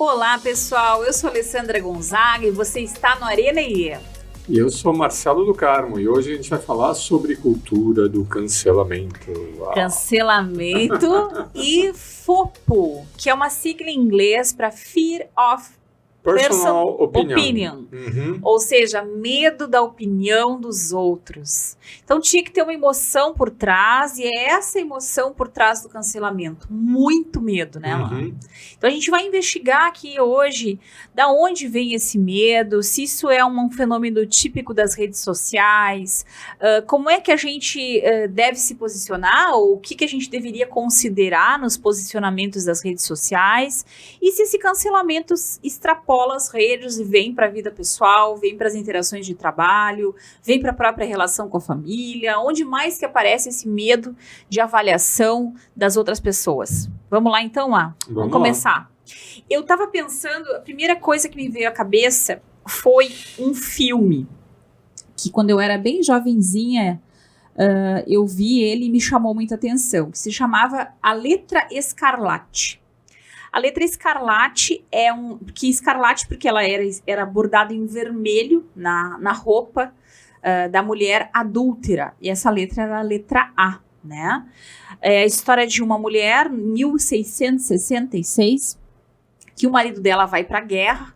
Olá, pessoal. Eu sou Alessandra Gonzaga e você está no Arena IE. E eu sou Marcelo do Carmo e hoje a gente vai falar sobre cultura do cancelamento. Uau. Cancelamento e FOPO, que é uma sigla em inglês para Fear of Personal Opinion. Uhum. Ou seja, medo da opinião dos outros. Então tinha que ter uma emoção por trás, e é essa emoção por trás do cancelamento. Muito medo, né, Lá? Então a gente vai investigar aqui hoje da onde vem esse medo, se isso é um fenômeno típico das redes sociais, como é que a gente deve se posicionar, ou o que a gente deveria considerar nos posicionamentos das redes sociais, e se esse cancelamento extrapola as redes e vem para a vida pessoal, vem para as interações de trabalho, vem para a própria relação com a família, onde mais que aparece esse medo de avaliação das outras pessoas. Vamos lá então, Lá? Vamos começar. Eu estava pensando, a primeira coisa que me veio à cabeça foi um filme, que quando eu era bem jovenzinha, eu vi ele e me chamou muita atenção, que se chamava A Letra Escarlate. A letra escarlate escarlate porque ela era bordada em vermelho na roupa da mulher adúltera. E essa letra era a letra A, né? É a história de uma mulher, em 1666, que o marido dela vai para a guerra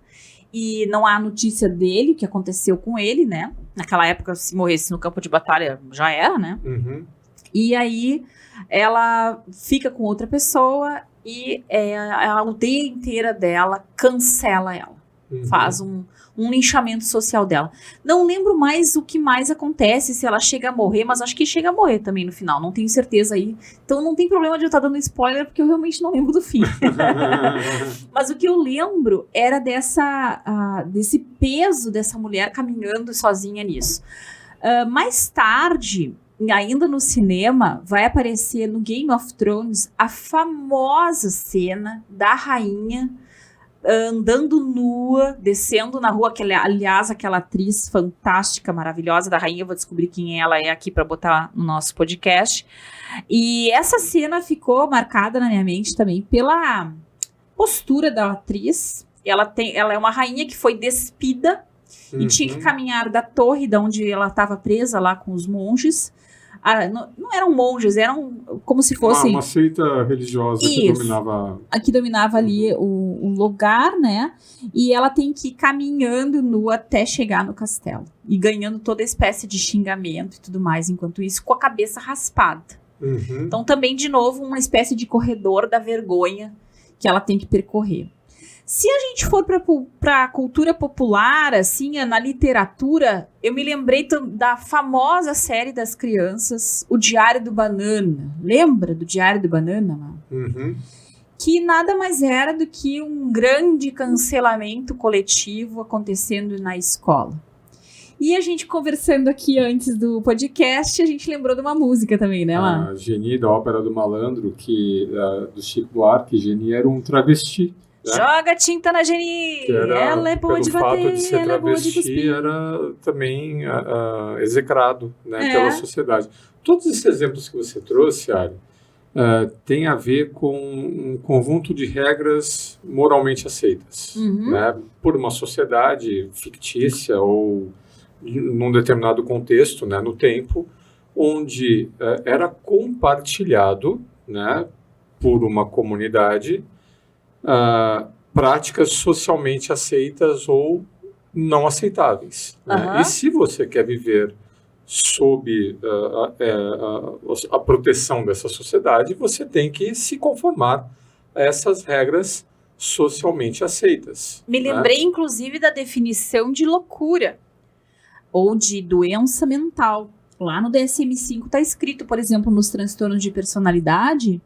e não há notícia dele, o que aconteceu com ele, né? Naquela época, se morresse no campo de batalha, já era, né? Uhum. E aí ela fica com outra pessoa e a aldeia inteira dela cancela ela. Faz um linchamento social dela. Não lembro mais o que mais acontece, se ela chega a morrer, mas acho que chega a morrer também no final, não tenho certeza aí. Então não tem problema de eu estar dando spoiler, porque eu realmente não lembro do fim. Mas o que eu lembro era desse peso dessa mulher caminhando sozinha nisso. Mais tarde, ainda no cinema, vai aparecer no Game of Thrones a famosa cena da rainha andando nua, descendo na rua, aliás, aquela atriz fantástica, maravilhosa da rainha, eu vou descobrir quem ela é aqui para botar no nosso podcast. E essa cena ficou marcada na minha mente também pela postura da atriz. Ela é uma rainha que foi despida e tinha que caminhar da torre de onde ela estava presa lá com os monges. Não eram monges, eram como se fossem... Uma seita religiosa que dominava ali o lugar, né? E ela tem que ir caminhando nua até chegar no castelo. E ganhando toda espécie de xingamento e tudo mais, enquanto isso, com a cabeça raspada. Então também, de novo, uma espécie de corredor da vergonha que ela tem que percorrer. Se a gente for para a cultura popular, assim, na literatura, eu me lembrei da famosa série das crianças, O Diário do Banana. Lembra do Diário do Banana, mano? Que nada mais era do que um grande cancelamento coletivo acontecendo na escola. E a gente conversando aqui antes do podcast, a gente lembrou de uma música também, né, Lá? A Geni, da Ópera do Malandro, do Chico Buarque. Geni era um travesti. Joga tinta na Geni! Ela é boa de bater, pelo fato de ser ela é boa de travesti, cuspir. era também execrado, né, pela sociedade. Todos esses exemplos que você trouxe, Ari, tem a ver com um conjunto de regras moralmente aceitas, né, por uma sociedade fictícia ou num determinado contexto, né, no tempo, onde era compartilhado, né, por uma comunidade práticas socialmente aceitas ou não aceitáveis. Né? E se você quer viver sob a proteção dessa sociedade, você tem que se conformar a essas regras socialmente aceitas. Me lembrei, inclusive, da definição de loucura ou de doença mental. Lá no DSM-5 está escrito, por exemplo, nos transtornos de personalidade,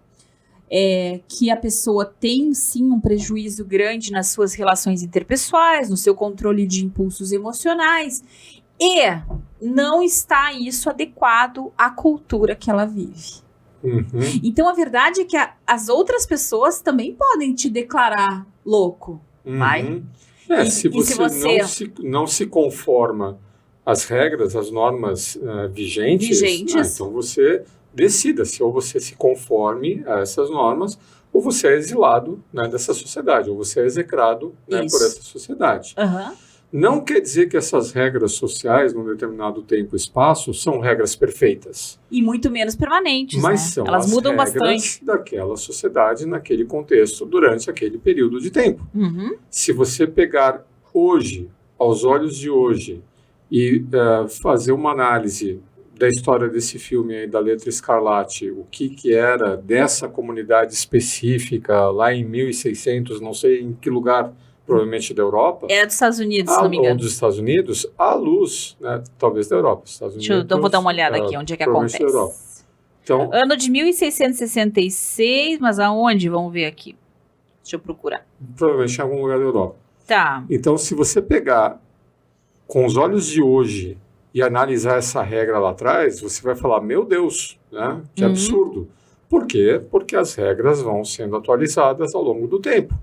que a pessoa tem, sim, um prejuízo grande nas suas relações interpessoais, no seu controle de impulsos emocionais, e não está isso adequado à cultura que ela vive. Então, a verdade é que as outras pessoas também podem te declarar louco, vai? Se você não se conforma às regras, às normas vigentes, então você decida-se, ou você se conforme a essas normas, ou você é exilado, né, dessa sociedade, ou você é execrado, né, por essa sociedade. Não quer dizer que essas regras sociais, num determinado tempo e espaço, são regras perfeitas. E muito menos permanentes, mas né? São Elas as mudam regras bastante daquela sociedade, naquele contexto, durante aquele período de tempo. Se você pegar hoje, aos olhos de hoje, e fazer uma análise da história desse filme aí, da Letra Escarlate, o que era dessa comunidade específica lá em 1600, não sei em que lugar, provavelmente da Europa. É dos Estados Unidos, se não me engano. Ou dos Estados Unidos, à luz, né, talvez da Europa. Estados Unidos, eu vou dar uma olhada aqui, onde é que acontece. Então, ano de 1666, mas aonde? Vamos ver aqui. Deixa eu procurar. Provavelmente em algum lugar da Europa. Tá. Então, se você pegar com os olhos de hoje e analisar essa regra lá atrás, você vai falar, meu Deus, né, que absurdo. Por quê? Porque as regras vão sendo atualizadas ao longo do tempo.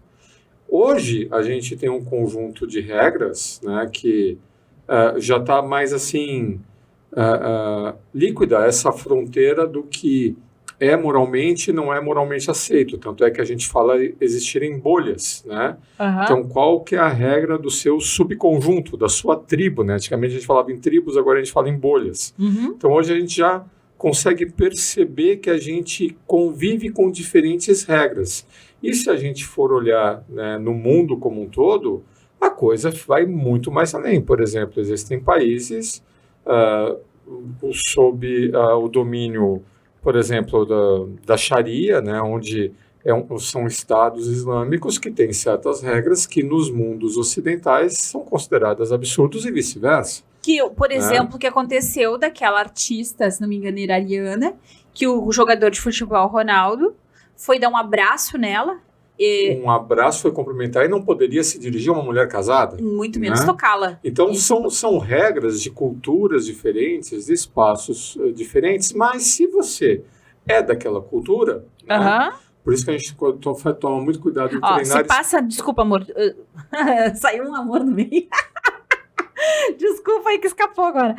Hoje, a gente tem um conjunto de regras, né, que já está mais assim, líquida, essa fronteira do que é moralmente e não é moralmente aceito. Tanto é que a gente fala existirem bolhas, né? Então, qual que é a regra do seu subconjunto, da sua tribo, né? Antigamente a gente falava em tribos, agora a gente fala em bolhas. Então, hoje a gente já consegue perceber que a gente convive com diferentes regras. E se a gente for olhar, né, no mundo como um todo, a coisa vai muito mais além. Por exemplo, existem países sob o domínio, por exemplo, da Sharia, né, onde são estados islâmicos que têm certas regras que nos mundos ocidentais são consideradas absurdos e vice-versa. Que, por exemplo, o que aconteceu daquela artista, se não me engano, iraniana, que o jogador de futebol, Ronaldo, foi dar um abraço nela. Um abraço, foi cumprimentar e não poderia se dirigir a uma mulher casada. Muito menos tocá-la. Então, são regras de culturas diferentes, de espaços diferentes, mas se você é daquela cultura, né, por isso que a gente toma muito cuidado em treinar... Você passa... Desculpa, amor. Saiu um amor no meio. Desculpa aí que escapou agora.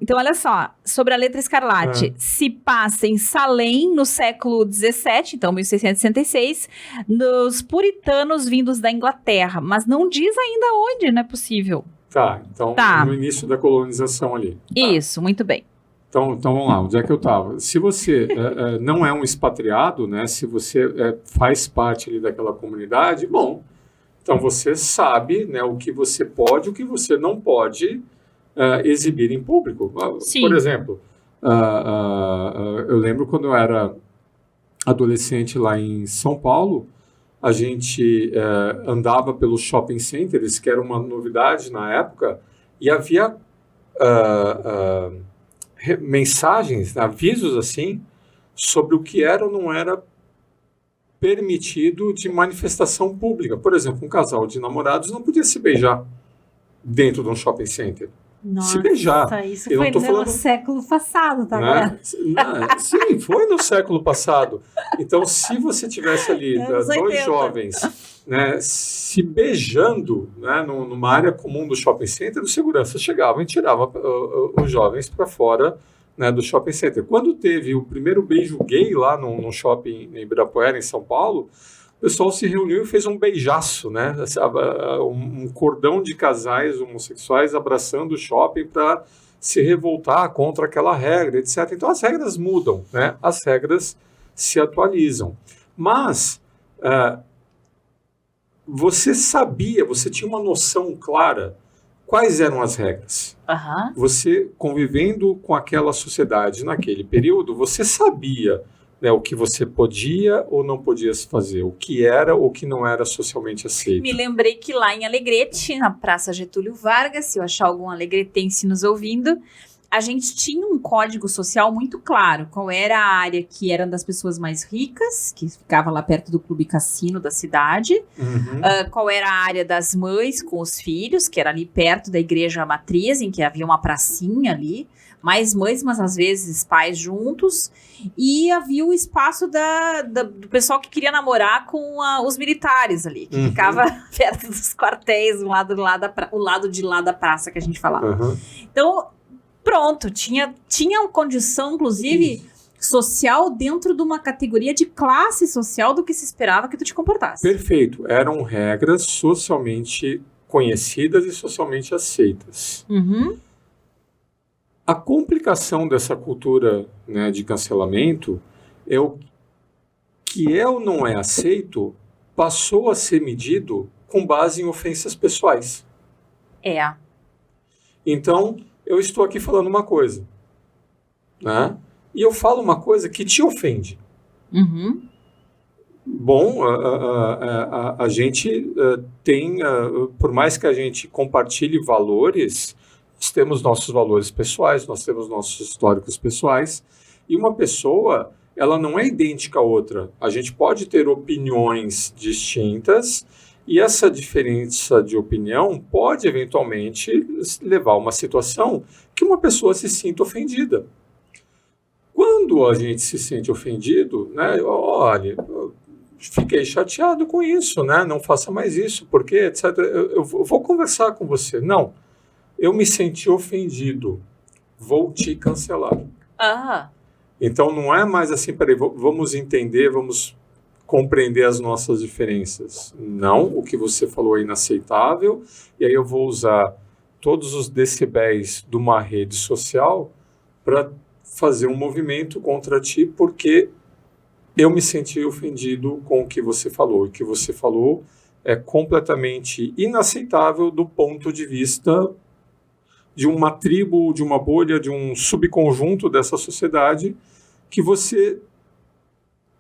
Então, olha só, sobre a Letra Escarlate. Se passa em Salem, no século XVII, então 1666, nos puritanos vindos da Inglaterra, mas não diz ainda onde, não é possível. Então no início da colonização ali. Isso, muito bem. Então vamos lá, onde é que eu estava? Se você não é um expatriado, né, se você faz parte ali daquela comunidade, bom... Então, você sabe, né, o que você pode e o que você não pode exibir em público. Sim. Por exemplo, eu lembro quando eu era adolescente lá em São Paulo, a gente andava pelos shopping centers, que era uma novidade na época, e havia mensagens, avisos assim, sobre o que era ou não era permitido de manifestação pública. Por exemplo, um casal de namorados não podia se beijar dentro de um shopping center. Nossa, se beijar. Isso foi no século passado, tá vendo? Sim, foi no século passado. Então, se você tivesse ali dois jovens, né, se beijando, né, numa área comum do shopping center, os seguranças chegavam e tiravam os jovens para fora, né, do shopping center. Quando teve o primeiro beijo gay lá no shopping em Ibirapuera, em São Paulo, o pessoal se reuniu e fez um beijaço, né, um cordão de casais homossexuais abraçando o shopping para se revoltar contra aquela regra, etc. Então as regras mudam, né, as regras se atualizam. Mas você tinha uma noção clara quais eram as regras. Você, convivendo com aquela sociedade naquele período, você sabia, né, o que você podia ou não podia fazer, o que era ou o que não era socialmente aceito. Me lembrei que lá em Alegrete, na Praça Getúlio Vargas, se eu achar algum alegretense nos ouvindo, a gente tinha um código social muito claro. Qual era a área que eram das pessoas mais ricas, que ficava lá perto do clube cassino da cidade. Qual era a área das mães com os filhos, que era ali perto da igreja matriz, em que havia uma pracinha ali. Mais mães, mas às vezes pais juntos. E havia o espaço do pessoal que queria namorar com os militares ali, que ficava perto dos quartéis, o lado de lá da praça que a gente falava. Então... Pronto, tinha condição, inclusive, social dentro de uma categoria de classe social do que se esperava que tu te comportasse. Perfeito. Eram regras socialmente conhecidas e socialmente aceitas. Uhum. A complicação dessa cultura, né, de cancelamento é o que é ou não é aceito passou a ser medido com base em ofensas pessoais. Então, eu estou aqui falando uma coisa, né? E eu falo uma coisa que te ofende. Uhum. Bom, a gente tem, por mais que a gente compartilhe valores, nós temos nossos valores pessoais, nós temos nossos históricos pessoais, e uma pessoa, ela não é idêntica à outra. A gente pode ter opiniões distintas, e essa diferença de opinião pode, eventualmente, levar a uma situação que uma pessoa se sinta ofendida. Quando a gente se sente ofendido, né, olha, fiquei chateado com isso, né, não faça mais isso, porque, etc. Eu vou conversar com você. Não, eu me senti ofendido, vou te cancelar. Então, não é mais assim, peraí, vamos entender, vamos compreender as nossas diferenças. Não, o que você falou é inaceitável, e aí eu vou usar todos os decibéis de uma rede social para fazer um movimento contra ti, porque eu me senti ofendido com o que você falou. E o que você falou é completamente inaceitável do ponto de vista de uma tribo, de uma bolha, de um subconjunto dessa sociedade que você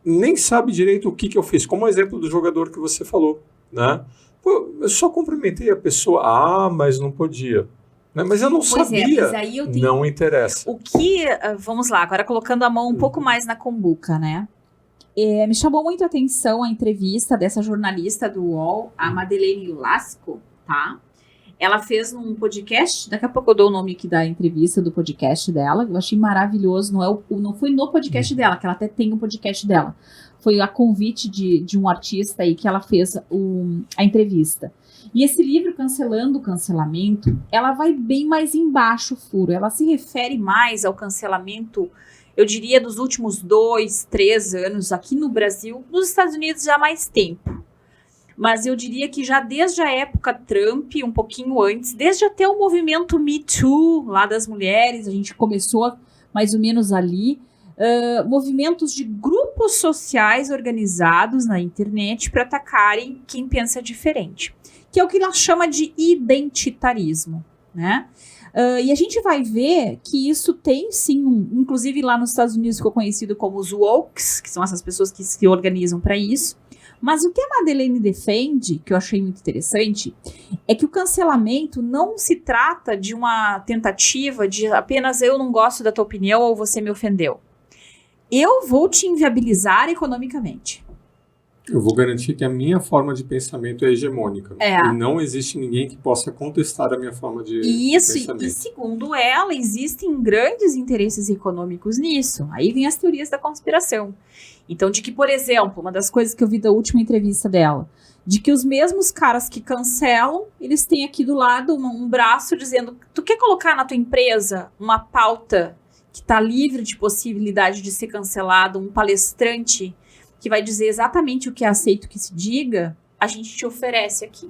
nem sabe direito o que eu fiz. Como o exemplo do jogador que você falou, né? Pô, eu só cumprimentei a pessoa. Mas não podia. Né? Mas eu não sabia. Mas aí eu tenho... Não interessa. O que... vamos lá, agora colocando a mão um pouco mais na cumbuca, né? Me chamou muito a atenção a entrevista dessa jornalista do UOL, a Madeleine Lasco, tá? Ela fez um podcast, daqui a pouco eu dou o nome aqui da entrevista do podcast dela, eu achei maravilhoso, não foi no podcast dela, que ela até tem um podcast dela, foi a convite de um artista aí que ela fez a entrevista. E esse livro, Cancelando o Cancelamento, ela vai bem mais embaixo, furo, ela se refere mais ao cancelamento, eu diria, dos últimos 2, 3 anos aqui no Brasil, nos Estados Unidos já há mais tempo. Mas eu diria que já desde a época Trump, um pouquinho antes, desde até o movimento Me Too, lá das mulheres, a gente começou mais ou menos ali, movimentos de grupos sociais organizados na internet para atacarem quem pensa diferente, que é o que ela chama de identitarismo, né? E a gente vai ver que isso tem sim, inclusive lá nos Estados Unidos ficou conhecido como os wokes, que são essas pessoas que se organizam para isso. Mas o que a Madeleine defende, que eu achei muito interessante, é que o cancelamento não se trata de uma tentativa de apenas eu não gosto da tua opinião ou você me ofendeu. Eu vou te inviabilizar economicamente. Eu vou garantir que a minha forma de pensamento é hegemônica. E não existe ninguém que possa contestar a minha forma de pensamento. E segundo ela, existem grandes interesses econômicos nisso. Aí vem as teorias da conspiração. Então, de que, por exemplo, uma das coisas que eu vi da última entrevista dela, de que os mesmos caras que cancelam, eles têm aqui do lado um braço dizendo, tu quer colocar na tua empresa uma pauta que está livre de possibilidade de ser cancelado, um palestrante que vai dizer exatamente o que é aceito que se diga, a gente te oferece aqui.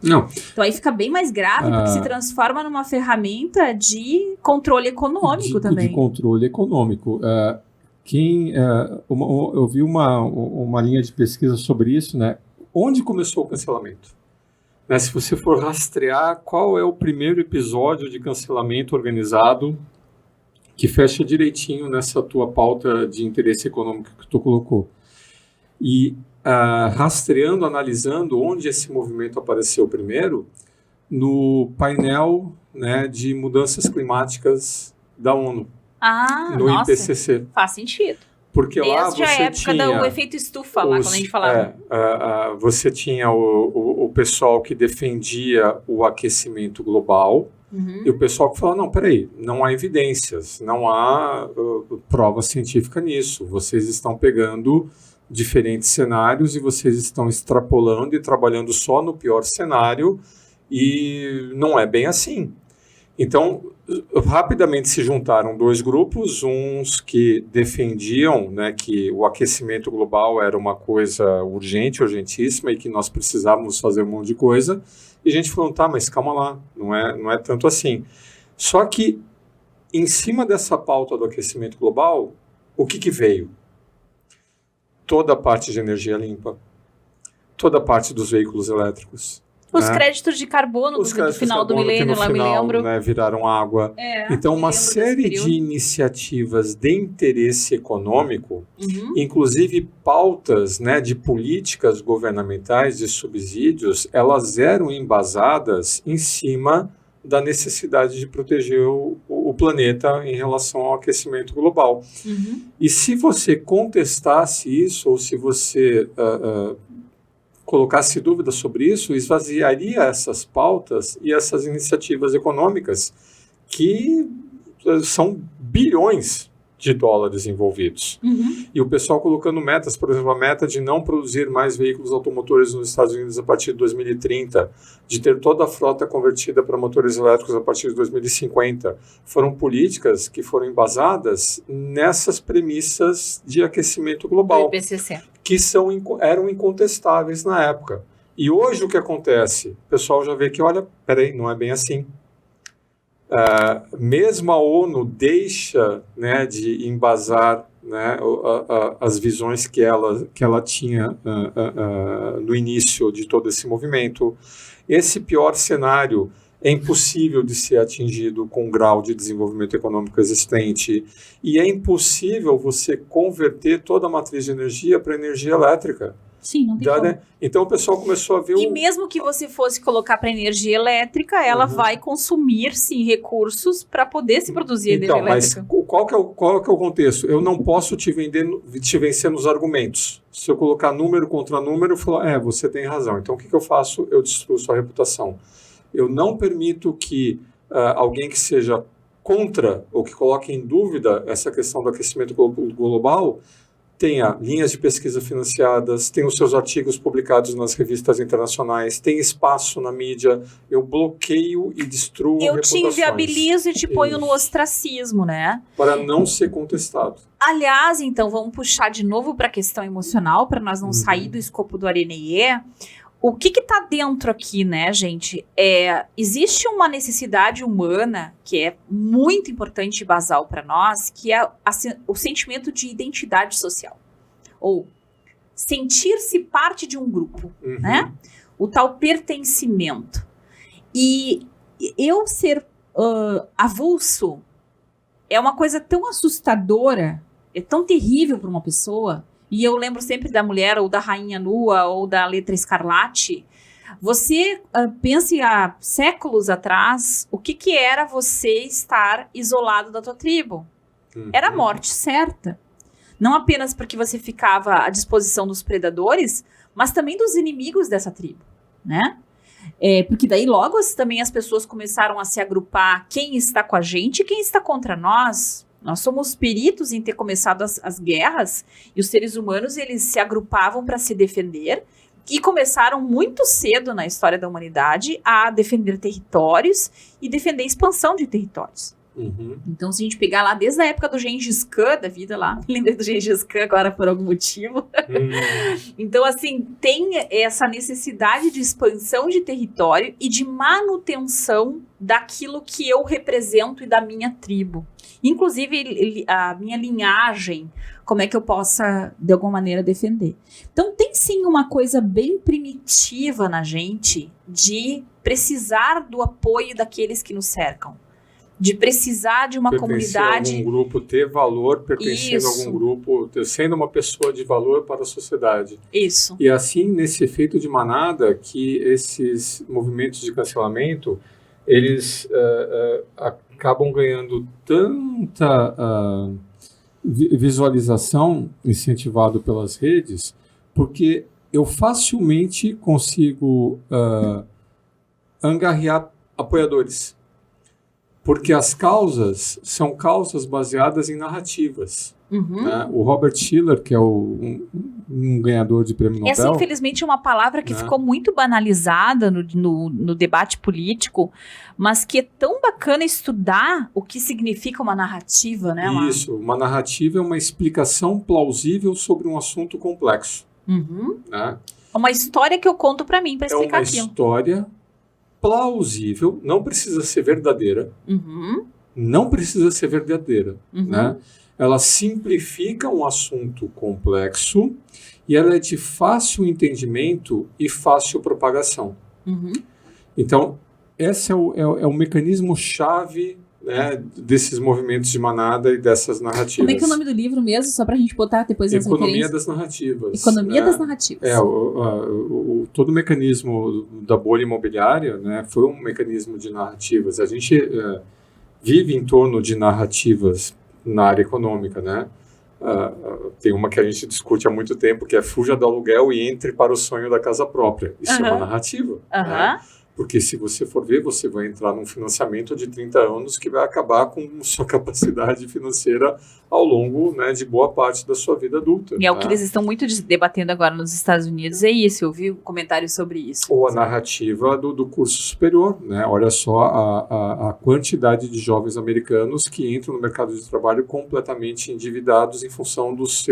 Não. Então aí fica bem mais grave, porque se transforma numa ferramenta de controle econômico também. De controle econômico. Eu vi uma linha de pesquisa sobre isso, né? Onde começou o cancelamento? Né, se você for rastrear qual é o primeiro episódio de cancelamento organizado que fecha direitinho nessa tua pauta de interesse econômico que tu colocou. E rastreando, analisando onde esse movimento apareceu primeiro, no painel, né, de mudanças climáticas da ONU. No IPCC. Faz sentido. Porque desde lá você a época tinha do efeito estufa, lá quando a gente falava. Você tinha o pessoal que defendia o aquecimento global, e o pessoal que falava, não, peraí, não há evidências, não há prova científica nisso, vocês estão pegando diferentes cenários e vocês estão extrapolando e trabalhando só no pior cenário, e não é bem assim. Então, rapidamente se juntaram dois grupos, uns que defendiam, né, que o aquecimento global era uma coisa urgente, urgentíssima, e que nós precisávamos fazer um monte de coisa, e a gente falou, tá, mas calma lá, não é tanto assim. Só que, em cima dessa pauta do aquecimento global, o que veio? Toda a parte de energia limpa, toda a parte dos veículos elétricos. Os créditos de carbono do final do milênio, lá me lembro. Né, viraram água. Então, uma série de iniciativas de interesse econômico, inclusive pautas, né, de políticas governamentais, de subsídios, elas eram embasadas em cima da necessidade de proteger o planeta em relação ao aquecimento global. E se você contestasse isso, ou se você colocasse dúvidas sobre isso, esvaziaria essas pautas e essas iniciativas econômicas que são bilhões de dólares envolvidos. E o pessoal colocando metas, por exemplo, a meta de não produzir mais veículos automotores nos Estados Unidos a partir de 2030, de ter toda a frota convertida para motores elétricos a partir de 2050, foram políticas que foram embasadas nessas premissas de aquecimento global, do IPCC, que eram incontestáveis na época. E hoje o que acontece? O pessoal já vê que, olha, peraí, não é bem assim. Mesmo a ONU deixa, né, de embasar, né, as visões que ela tinha no início de todo esse movimento. Esse pior cenário é impossível de ser atingido com o grau de desenvolvimento econômico existente, e é impossível você converter toda a matriz de energia para energia elétrica. Sim, não tem como. Né? Então o pessoal começou a ver... E mesmo que você fosse colocar para energia elétrica, ela vai consumir, sim, recursos para poder se produzir energia elétrica. Mas qual que é o contexto? Eu não posso te vencer nos argumentos. Se eu colocar número contra número, eu falo, você tem razão. Então o que eu faço? Eu destruo sua reputação. Eu não permito que alguém que seja contra ou que coloque em dúvida essa questão do aquecimento global tenha linhas de pesquisa financiadas, tenha os seus artigos publicados nas revistas internacionais, tem espaço na mídia, eu bloqueio e destruo reputações. Eu te inviabilizo e te ponho no ostracismo, né? Para não ser contestado. Aliás, então, vamos puxar de novo para a questão emocional, para nós não sair do escopo do Areneie. O que está dentro aqui, né, gente? Existe uma necessidade humana que é muito importante e basal para nós, que é o sentimento de identidade social. Ou sentir-se parte de um grupo, né? O tal pertencimento. E eu ser avulso é uma coisa tão assustadora, é tão terrível para uma pessoa. E eu lembro sempre da mulher, ou da rainha nua, ou da letra escarlate. Você pense há séculos atrás, o que era você estar isolado da tua tribo? Era a morte certa. Não apenas porque você ficava à disposição dos predadores, mas também dos inimigos dessa tribo, né? Porque daí logo também as pessoas começaram a se agrupar, quem está com a gente e quem está contra nós. Nós somos peritos em ter começado as guerras, e os seres humanos, eles se agrupavam para se defender, e começaram muito cedo na história da humanidade a defender territórios e defender a expansão de territórios. Então, se a gente pegar lá desde a época do Gengis Khan, da vida lá, lembrei do Gengis Khan agora por algum motivo. Então, assim, tem essa necessidade de expansão de território e de manutenção daquilo que eu represento e da minha tribo. Inclusive, a minha linhagem, como é que eu possa, de alguma maneira, defender. Então, tem sim uma coisa bem primitiva na gente de precisar do apoio daqueles que nos cercam. De precisar de uma comunidade... Pertencer a algum grupo, ter valor, pertencendo a algum grupo, sendo uma pessoa de valor para a sociedade. Isso. E assim, nesse efeito de manada, que esses movimentos de cancelamento, eles acabam ganhando tanta visualização, incentivado pelas redes, porque eu facilmente consigo angariar apoiadores. Porque as causas são causas baseadas em narrativas. Né? O Robert Shiller, que é um ganhador de prêmio Nobel... Essa, infelizmente, é uma palavra que ficou muito banalizada no debate político, mas que é tão bacana estudar o que significa uma narrativa, né? Isso, uma narrativa é uma explicação plausível sobre um assunto complexo. Né? É uma história que eu conto para mim, para explicar aquilo. É uma história plausível, não precisa ser verdadeira. Não precisa ser verdadeira, né? Ela simplifica um assunto complexo e ela é de fácil entendimento e fácil propagação. Então, esse é o mecanismo-chave, né, desses movimentos de manada e dessas narrativas. Como é que é o nome do livro mesmo? Só para a gente botar depois as Economia das Narrativas. Economia das Narrativas. Todo o mecanismo da bolha imobiliária, né, foi um mecanismo de narrativas. A gente vive em torno de narrativas na área econômica, né? Tem uma que a gente discute há muito tempo, que é fuja do aluguel e entre para o sonho da casa própria. Isso é uma narrativa. Né? Porque se você for ver, você vai entrar num financiamento de 30 anos que vai acabar com sua capacidade financeira ao longo, né, de boa parte da sua vida adulta. E é o que eles estão muito debatendo agora nos Estados Unidos, é isso, eu vi comentários sobre isso. Ou a narrativa do curso superior, né? Olha só a quantidade de jovens americanos que entram no mercado de trabalho completamente endividados em função dos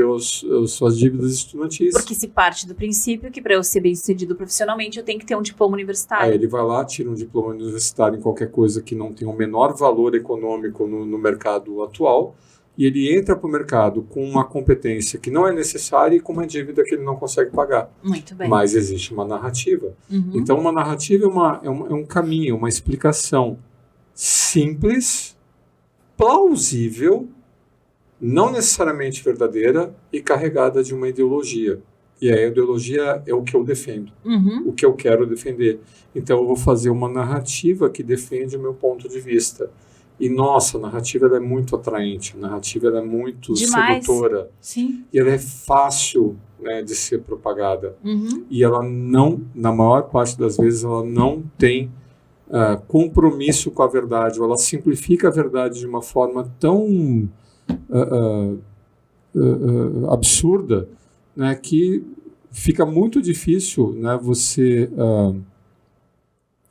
suas dívidas estudantis. Porque se parte do princípio que para eu ser bem-sucedido profissionalmente eu tenho que ter um diploma universitário. Aí ele vai lá, tira um diploma universitário em qualquer coisa que não tem o menor valor econômico no mercado atual, e ele entra para o mercado com uma competência que não é necessária e com uma dívida que ele não consegue pagar. Muito bem. Mas existe uma narrativa. Então, uma narrativa é um caminho, uma explicação simples, plausível, não necessariamente verdadeira e carregada de uma ideologia. E a ideologia é o que eu defendo, o que eu quero defender. Então, eu vou fazer uma narrativa que defende o meu ponto de vista. E, nossa, a narrativa ela é muito atraente, a narrativa ela é muito sedutora. Sim. E ela é fácil, né, de ser propagada. E ela não, na maior parte das vezes, ela não tem compromisso com a verdade. Ela simplifica a verdade de uma forma tão absurda, né, que fica muito difícil, né, você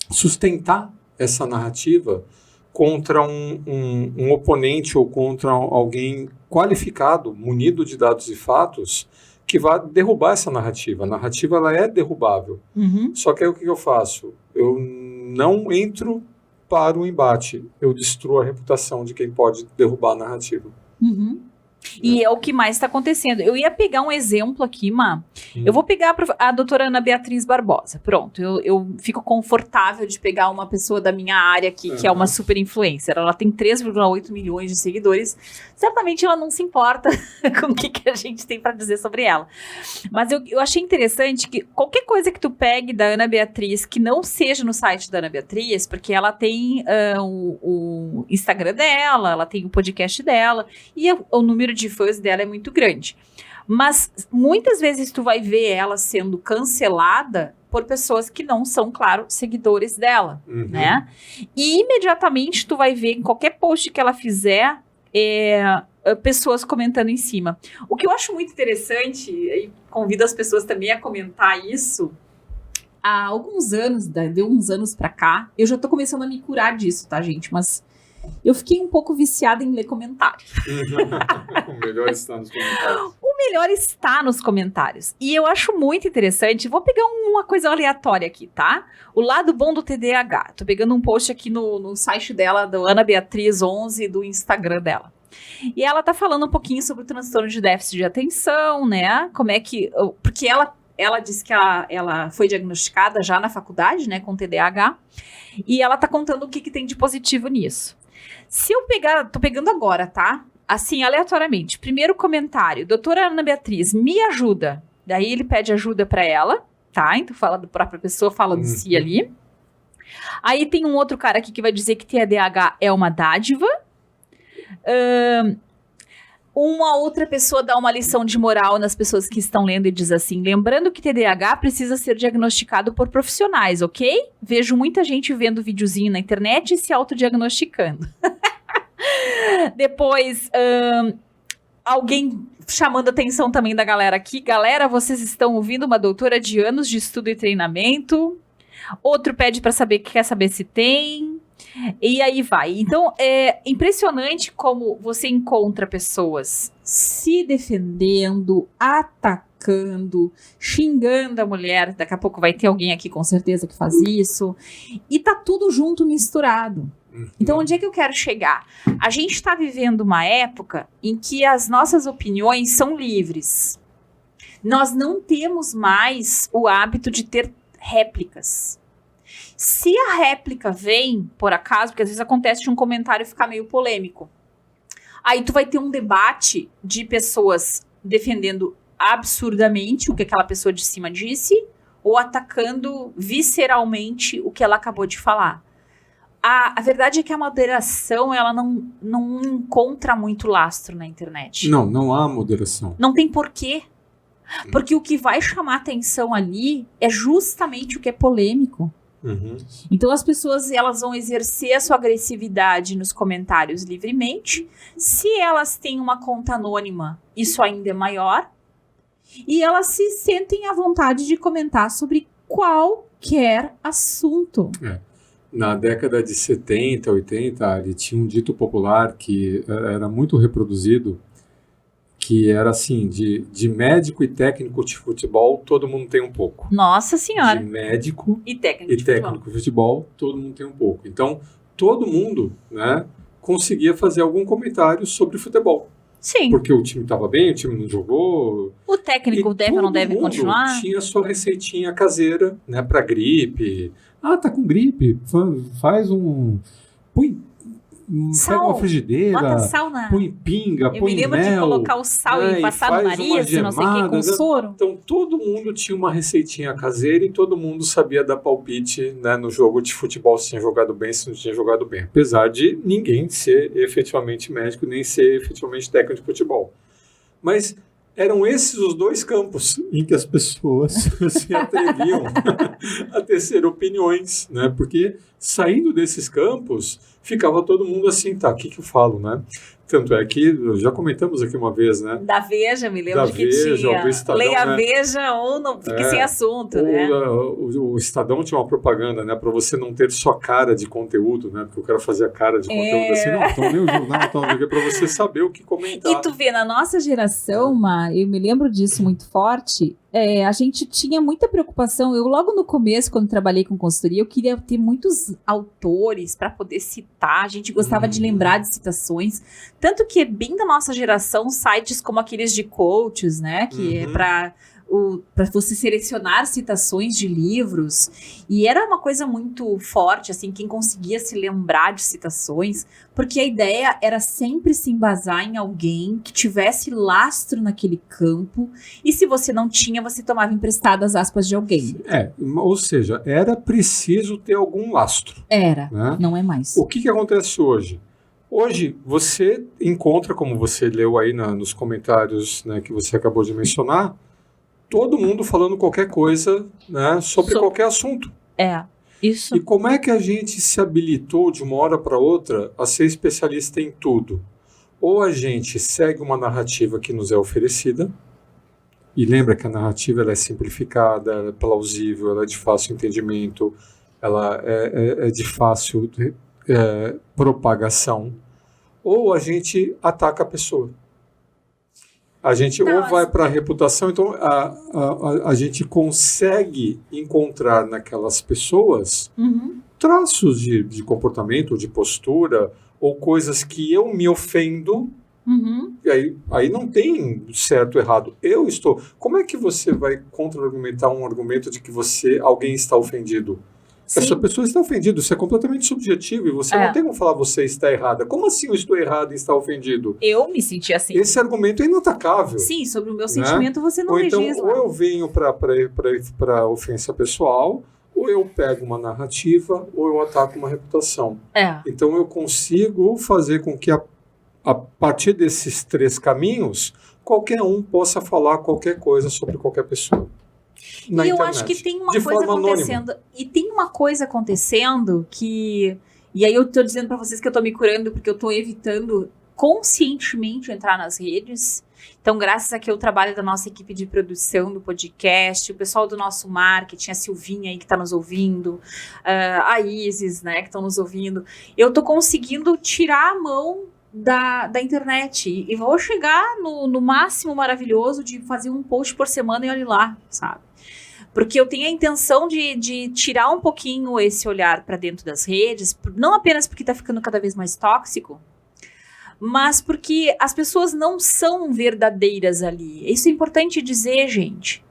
sustentar essa narrativa contra um oponente ou contra alguém qualificado, munido de dados e fatos, que vai derrubar essa narrativa. A narrativa ela é derrubável. Só que aí o que eu faço? Eu não entro para o embate. Eu destruo a reputação de quem pode derrubar a narrativa. E é o que mais está acontecendo. Eu ia pegar um exemplo aqui, Eu vou pegar a doutora Ana Beatriz Barbosa. Pronto, eu fico confortável de pegar uma pessoa da minha área aqui, que é uma super influencer. Ela tem 3,8 milhões de seguidores. Certamente ela não se importa com o que a gente tem para dizer sobre ela. Mas eu achei interessante que qualquer coisa que tu pegue da Ana Beatriz, que não seja no site da Ana Beatriz, porque ela tem o Instagram dela, ela tem o podcast dela, e o número de fãs dela é muito grande. Mas muitas vezes tu vai ver ela sendo cancelada por pessoas que não são, claro, seguidores dela, né? E imediatamente tu vai ver em qualquer post que ela fizer pessoas comentando em cima. O que eu acho muito interessante, e convido as pessoas também a comentar isso, há alguns anos, de uns anos pra cá, eu já tô começando a me curar disso, tá, gente? Mas eu fiquei um pouco viciada em ler comentários. O melhor está nos comentários. O melhor está nos comentários. E eu acho muito interessante. Vou pegar uma coisa aleatória aqui, tá? O lado bom do TDAH. Tô pegando um post aqui no site dela, do Ana Beatriz 11, do Instagram dela. E ela tá falando um pouquinho sobre o transtorno de déficit de atenção, né? Como é que... Porque ela disse que ela foi diagnosticada já na faculdade, né? Com TDAH. E ela tá contando o que tem de positivo nisso. Se eu pegar, tô pegando agora, tá? Assim, aleatoriamente. Primeiro comentário, doutora Ana Beatriz, me ajuda. Daí ele pede ajuda pra ela, tá? Então fala da própria pessoa, fala de si ali. Aí tem um outro cara aqui que vai dizer que TDAH é uma dádiva. Uma outra pessoa dá uma lição de moral nas pessoas que estão lendo e diz assim: lembrando que TDAH precisa ser diagnosticado por profissionais, ok? Vejo muita gente vendo videozinho na internet e se autodiagnosticando. Depois, Alguém chamando a atenção também da galera aqui. Galera, vocês estão ouvindo uma doutora de anos de estudo e treinamento. Outro pede para saber que quer saber se tem. E aí vai. Então, é impressionante como você encontra pessoas se defendendo, atacando, xingando a mulher. Daqui a pouco vai ter alguém aqui com certeza que faz isso. E tá tudo junto, misturado. Então, onde é que eu quero chegar? A gente está vivendo uma época em que as nossas opiniões são livres. Nós não temos mais o hábito de ter réplicas. Se a réplica vem, por acaso, porque às vezes acontece de um comentário ficar meio polêmico, aí tu vai ter um debate de pessoas defendendo absurdamente o que aquela pessoa de cima disse ou atacando visceralmente o que ela acabou de falar. A verdade é que a moderação, ela não encontra muito lastro na internet. Não há moderação. Não tem porquê. Porque o que vai chamar atenção ali é justamente o que é polêmico. Uhum. Então as pessoas, elas vão exercer a sua agressividade nos comentários livremente. Se elas têm uma conta anônima, isso ainda é maior. E elas se sentem à vontade de comentar sobre qualquer assunto. Na década de 70, 80, tinha um dito popular que era muito reproduzido, que era assim, de médico e técnico de futebol, todo mundo tem um pouco. Nossa Senhora! De médico e técnico de futebol, todo mundo tem um pouco. Então, todo mundo, né, conseguia fazer algum comentário sobre futebol. Sim. Porque o time estava bem, o time não jogou. O técnico deve ou não deve continuar? Tinha sua receitinha caseira, né, para gripe. Ah, tá com gripe, faz um... Põe... Sal, pega uma frigideira, bota sal põe pinga, põe mel. Eu me lembro de colocar o sal e passar no nariz, não sei o que, com soro. Então, todo mundo tinha uma receitinha caseira e todo mundo sabia dar palpite, né, no jogo de futebol, se tinha jogado bem, se não tinha jogado bem. Apesar de ninguém ser efetivamente médico, nem ser efetivamente técnico de futebol. Mas eram esses os dois campos em que as pessoas se atreviam a tecer opiniões, né? Porque saindo desses campos, ficava todo mundo assim, tá, o que eu falo, né? Tanto é que, já comentamos aqui uma vez, né? Da Veja, me lembro que tinha. Do Estadão, leia né? a Veja ou não fique sem assunto, né? O Estadão tinha uma propaganda, né? Para você não ter só cara de conteúdo, né? Porque o cara fazia cara de conteúdo assim, não, então nem o jornal, então, para você saber o que comentar. E tu vê, na nossa geração, eu me lembro disso muito forte, a gente tinha muita preocupação. Eu, logo no começo, quando trabalhei com consultoria, eu queria ter muitos autores para poder citar. A gente gostava de lembrar de citações. Tanto que é bem da nossa geração, sites como aqueles de coaches, né? Que é para você selecionar citações de livros. E era uma coisa muito forte, assim, quem conseguia se lembrar de citações, porque a ideia era sempre se embasar em alguém que tivesse lastro naquele campo, e se você não tinha, você tomava emprestado as aspas de alguém. Ou seja, era preciso ter algum lastro. Era, né? Não é mais. O que acontece hoje? Hoje, você encontra, como você leu aí nos comentários, né, que você acabou de mencionar, todo mundo falando qualquer coisa, né, sobre qualquer assunto. Isso. E como é que a gente se habilitou de uma hora para outra a ser especialista em tudo? Ou a gente segue uma narrativa que nos é oferecida, e lembra que a narrativa ela é simplificada, ela é plausível, ela é de fácil entendimento, ela é de fácil propagação, ou a gente ataca a pessoa. A gente ou vai para a reputação, então a gente consegue encontrar naquelas pessoas traços de comportamento, de postura, ou coisas que eu me ofendo, e aí não tem certo ou errado. Como é que você vai contra-argumentar um argumento de que alguém está ofendido? Sim. Essa pessoa está ofendida, isso é completamente subjetivo e você não tem como falar você está errada. Como assim eu estou errado e está ofendido? Eu me senti assim. Esse argumento é inatacável. Sim, sobre o meu sentimento você não legisla. Então, ou eu venho para ofensa pessoal, ou eu pego uma narrativa, ou eu ataco uma reputação. Então eu consigo fazer com que a partir desses três caminhos, qualquer um possa falar qualquer coisa sobre qualquer pessoa. E eu acho que tem uma coisa acontecendo. Anônima. E tem uma coisa acontecendo que... E aí eu tô dizendo pra vocês que eu tô me curando porque eu tô evitando conscientemente entrar nas redes. Então, graças a que eu trabalho da nossa equipe de produção do podcast, o pessoal do nosso marketing, a Silvinha aí que está nos ouvindo, a Isis, né, que estão nos ouvindo, eu estou conseguindo tirar a mão da internet e vou chegar no máximo maravilhoso de fazer um post por semana e olhe lá, sabe? Porque eu tenho a intenção de tirar um pouquinho esse olhar para dentro das redes, não apenas porque está ficando cada vez mais tóxico, mas porque as pessoas não são verdadeiras ali. Isso é importante dizer, gente.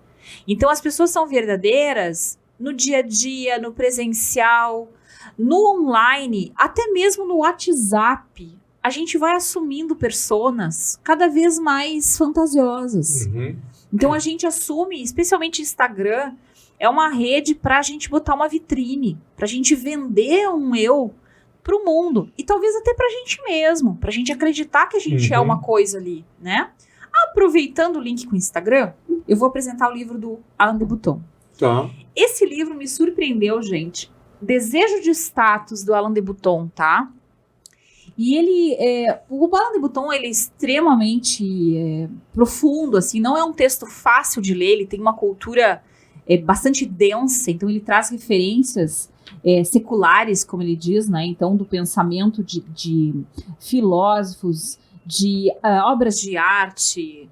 Então, as pessoas são verdadeiras no dia a dia, no presencial, no online, até mesmo no WhatsApp. A gente vai assumindo personas cada vez mais fantasiosas. Uhum. Então, a gente assume, especialmente Instagram, é uma rede para a gente botar uma vitrine, para a gente vender um eu para o mundo, e talvez até para a gente mesmo, para a gente acreditar que a gente é uma coisa ali, né? Aproveitando o link com o Instagram, eu vou apresentar o livro do Alain de Botton. Tá. Esse livro me surpreendeu, gente. Desejo de Status, do Alain de Botton, tá? E o Alain de Botton, ele é extremamente profundo, assim, não é um texto fácil de ler, ele tem uma cultura bastante densa, então ele traz referências seculares, como ele diz, né? Então, do pensamento de filósofos, de obras de arte,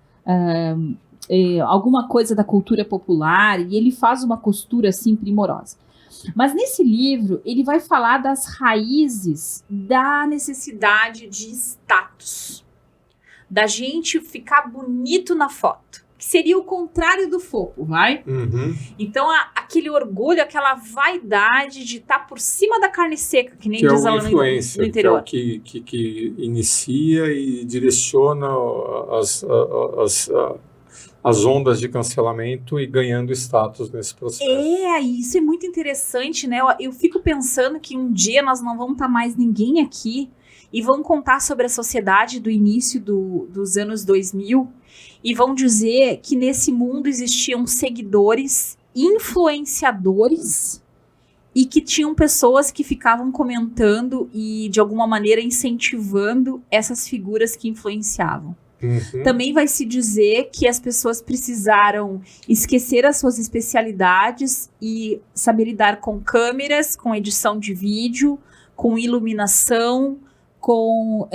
alguma coisa da cultura popular, e ele faz uma costura, assim, primorosa. Mas nesse livro, ele vai falar das raízes da necessidade de status, da gente ficar bonito na foto, que seria o contrário do fofo, vai? Uhum. Então, aquele orgulho, aquela vaidade de estar por cima da carne seca, que nem diz lá no interior. Que é o que inicia e direciona as ondas de cancelamento e ganhando status nesse processo. Isso é muito interessante, né? Eu fico pensando que um dia nós não vamos estar mais ninguém aqui e vão contar sobre a sociedade do início dos anos 2000 e vão dizer que nesse mundo existiam seguidores, influenciadores e que tinham pessoas que ficavam comentando e de alguma maneira incentivando essas figuras que influenciavam. Uhum. Também vai se dizer que as pessoas precisaram esquecer as suas especialidades e saber lidar com câmeras, com edição de vídeo, com iluminação, com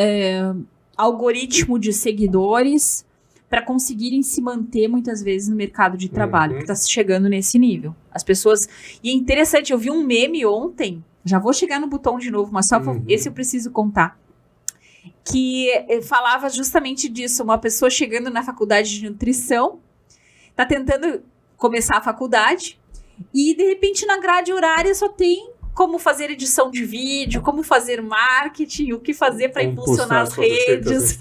algoritmo de seguidores, para conseguirem se manter muitas vezes no mercado de trabalho, que está chegando nesse nível. As pessoas... E é interessante, eu vi um meme ontem, já vou chegar no botão de novo, mas só esse eu preciso contar, que falava justamente disso, uma pessoa chegando na faculdade de nutrição, tá tentando começar a faculdade, e de repente na grade horária só tem como fazer edição de vídeo, como fazer marketing, o que fazer para impulsionar as redes,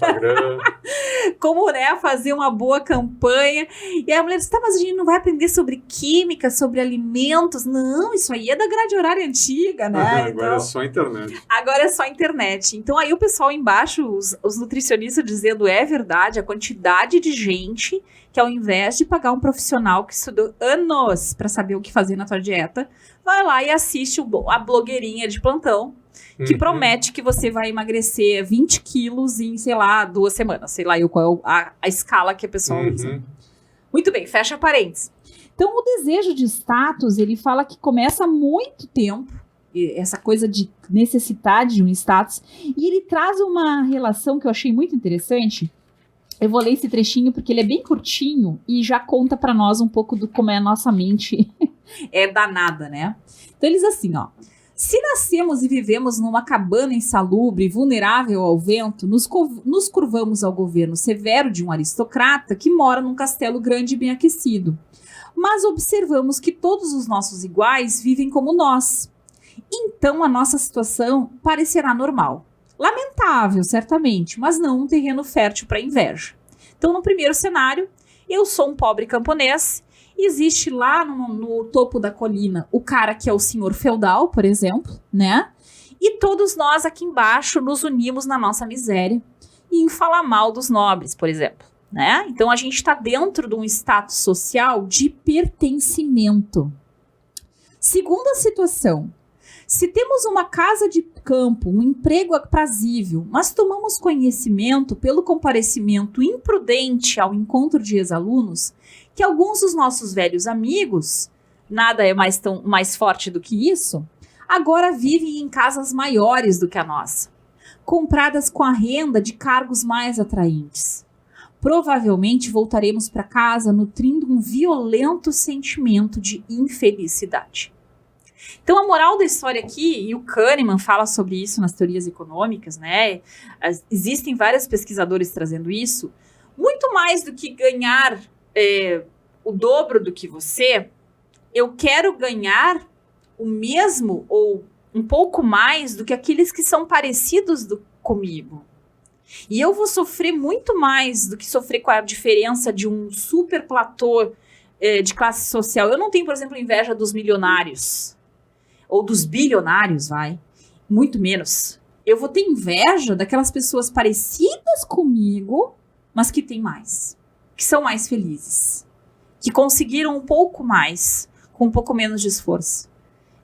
como, né, fazer uma boa campanha. E a mulher disse, tá, mas a gente não vai aprender sobre química, sobre alimentos? Não, isso aí é da grade horária antiga, né? Agora é só internet. Agora é só internet. Então aí o pessoal embaixo, os nutricionistas dizendo, é verdade, a quantidade de gente que ao invés de pagar um profissional que estudou anos para saber o que fazer na tua dieta, vai lá e assiste a blogueirinha de plantão, que promete que você vai emagrecer 20 quilos em, sei lá, 2 semanas. Sei lá qual é a escala que a pessoa usa. Muito bem, fecha parênteses. Então, o desejo de status, ele fala que começa há muito tempo, essa coisa de necessidade de um status, e ele traz uma relação que eu achei muito interessante. Eu vou ler esse trechinho porque ele é bem curtinho e já conta pra nós um pouco do como é a nossa mente é danada, né? Então ele diz assim, ó: se nascemos e vivemos numa cabana insalubre, vulnerável ao vento, nos curvamos ao governo severo de um aristocrata que mora num castelo grande e bem aquecido. Mas observamos que todos os nossos iguais vivem como nós. Então a nossa situação parecerá normal. Lamentável, certamente, mas não um terreno fértil para inveja. Então, no primeiro cenário, eu sou um pobre camponês, existe lá no topo da colina o cara que é o senhor feudal, por exemplo, né? E todos nós aqui embaixo nos unimos na nossa miséria e em falar mal dos nobres, por exemplo, né? Então, a gente está dentro de um status social de pertencimento. Segunda situação. Se temos uma casa de campo, um emprego aprazível, mas tomamos conhecimento pelo comparecimento imprudente ao encontro de ex-alunos, que alguns dos nossos velhos amigos, nada é mais forte do que isso, agora vivem em casas maiores do que a nossa, compradas com a renda de cargos mais atraentes. Provavelmente voltaremos para casa nutrindo um violento sentimento de infelicidade. Então, a moral da história aqui, e o Kahneman fala sobre isso nas teorias econômicas, né? Existem vários pesquisadores trazendo isso. Muito mais do que ganhar o dobro do que você, eu quero ganhar o mesmo ou um pouco mais do que aqueles que são parecidos comigo. E eu vou sofrer muito mais do que sofrer com a diferença de um super platô de classe social. Eu não tenho, por exemplo, inveja dos milionários ou dos bilionários, muito menos. Eu vou ter inveja daquelas pessoas parecidas comigo, mas que têm mais, que são mais felizes, que conseguiram um pouco mais com um pouco menos de esforço.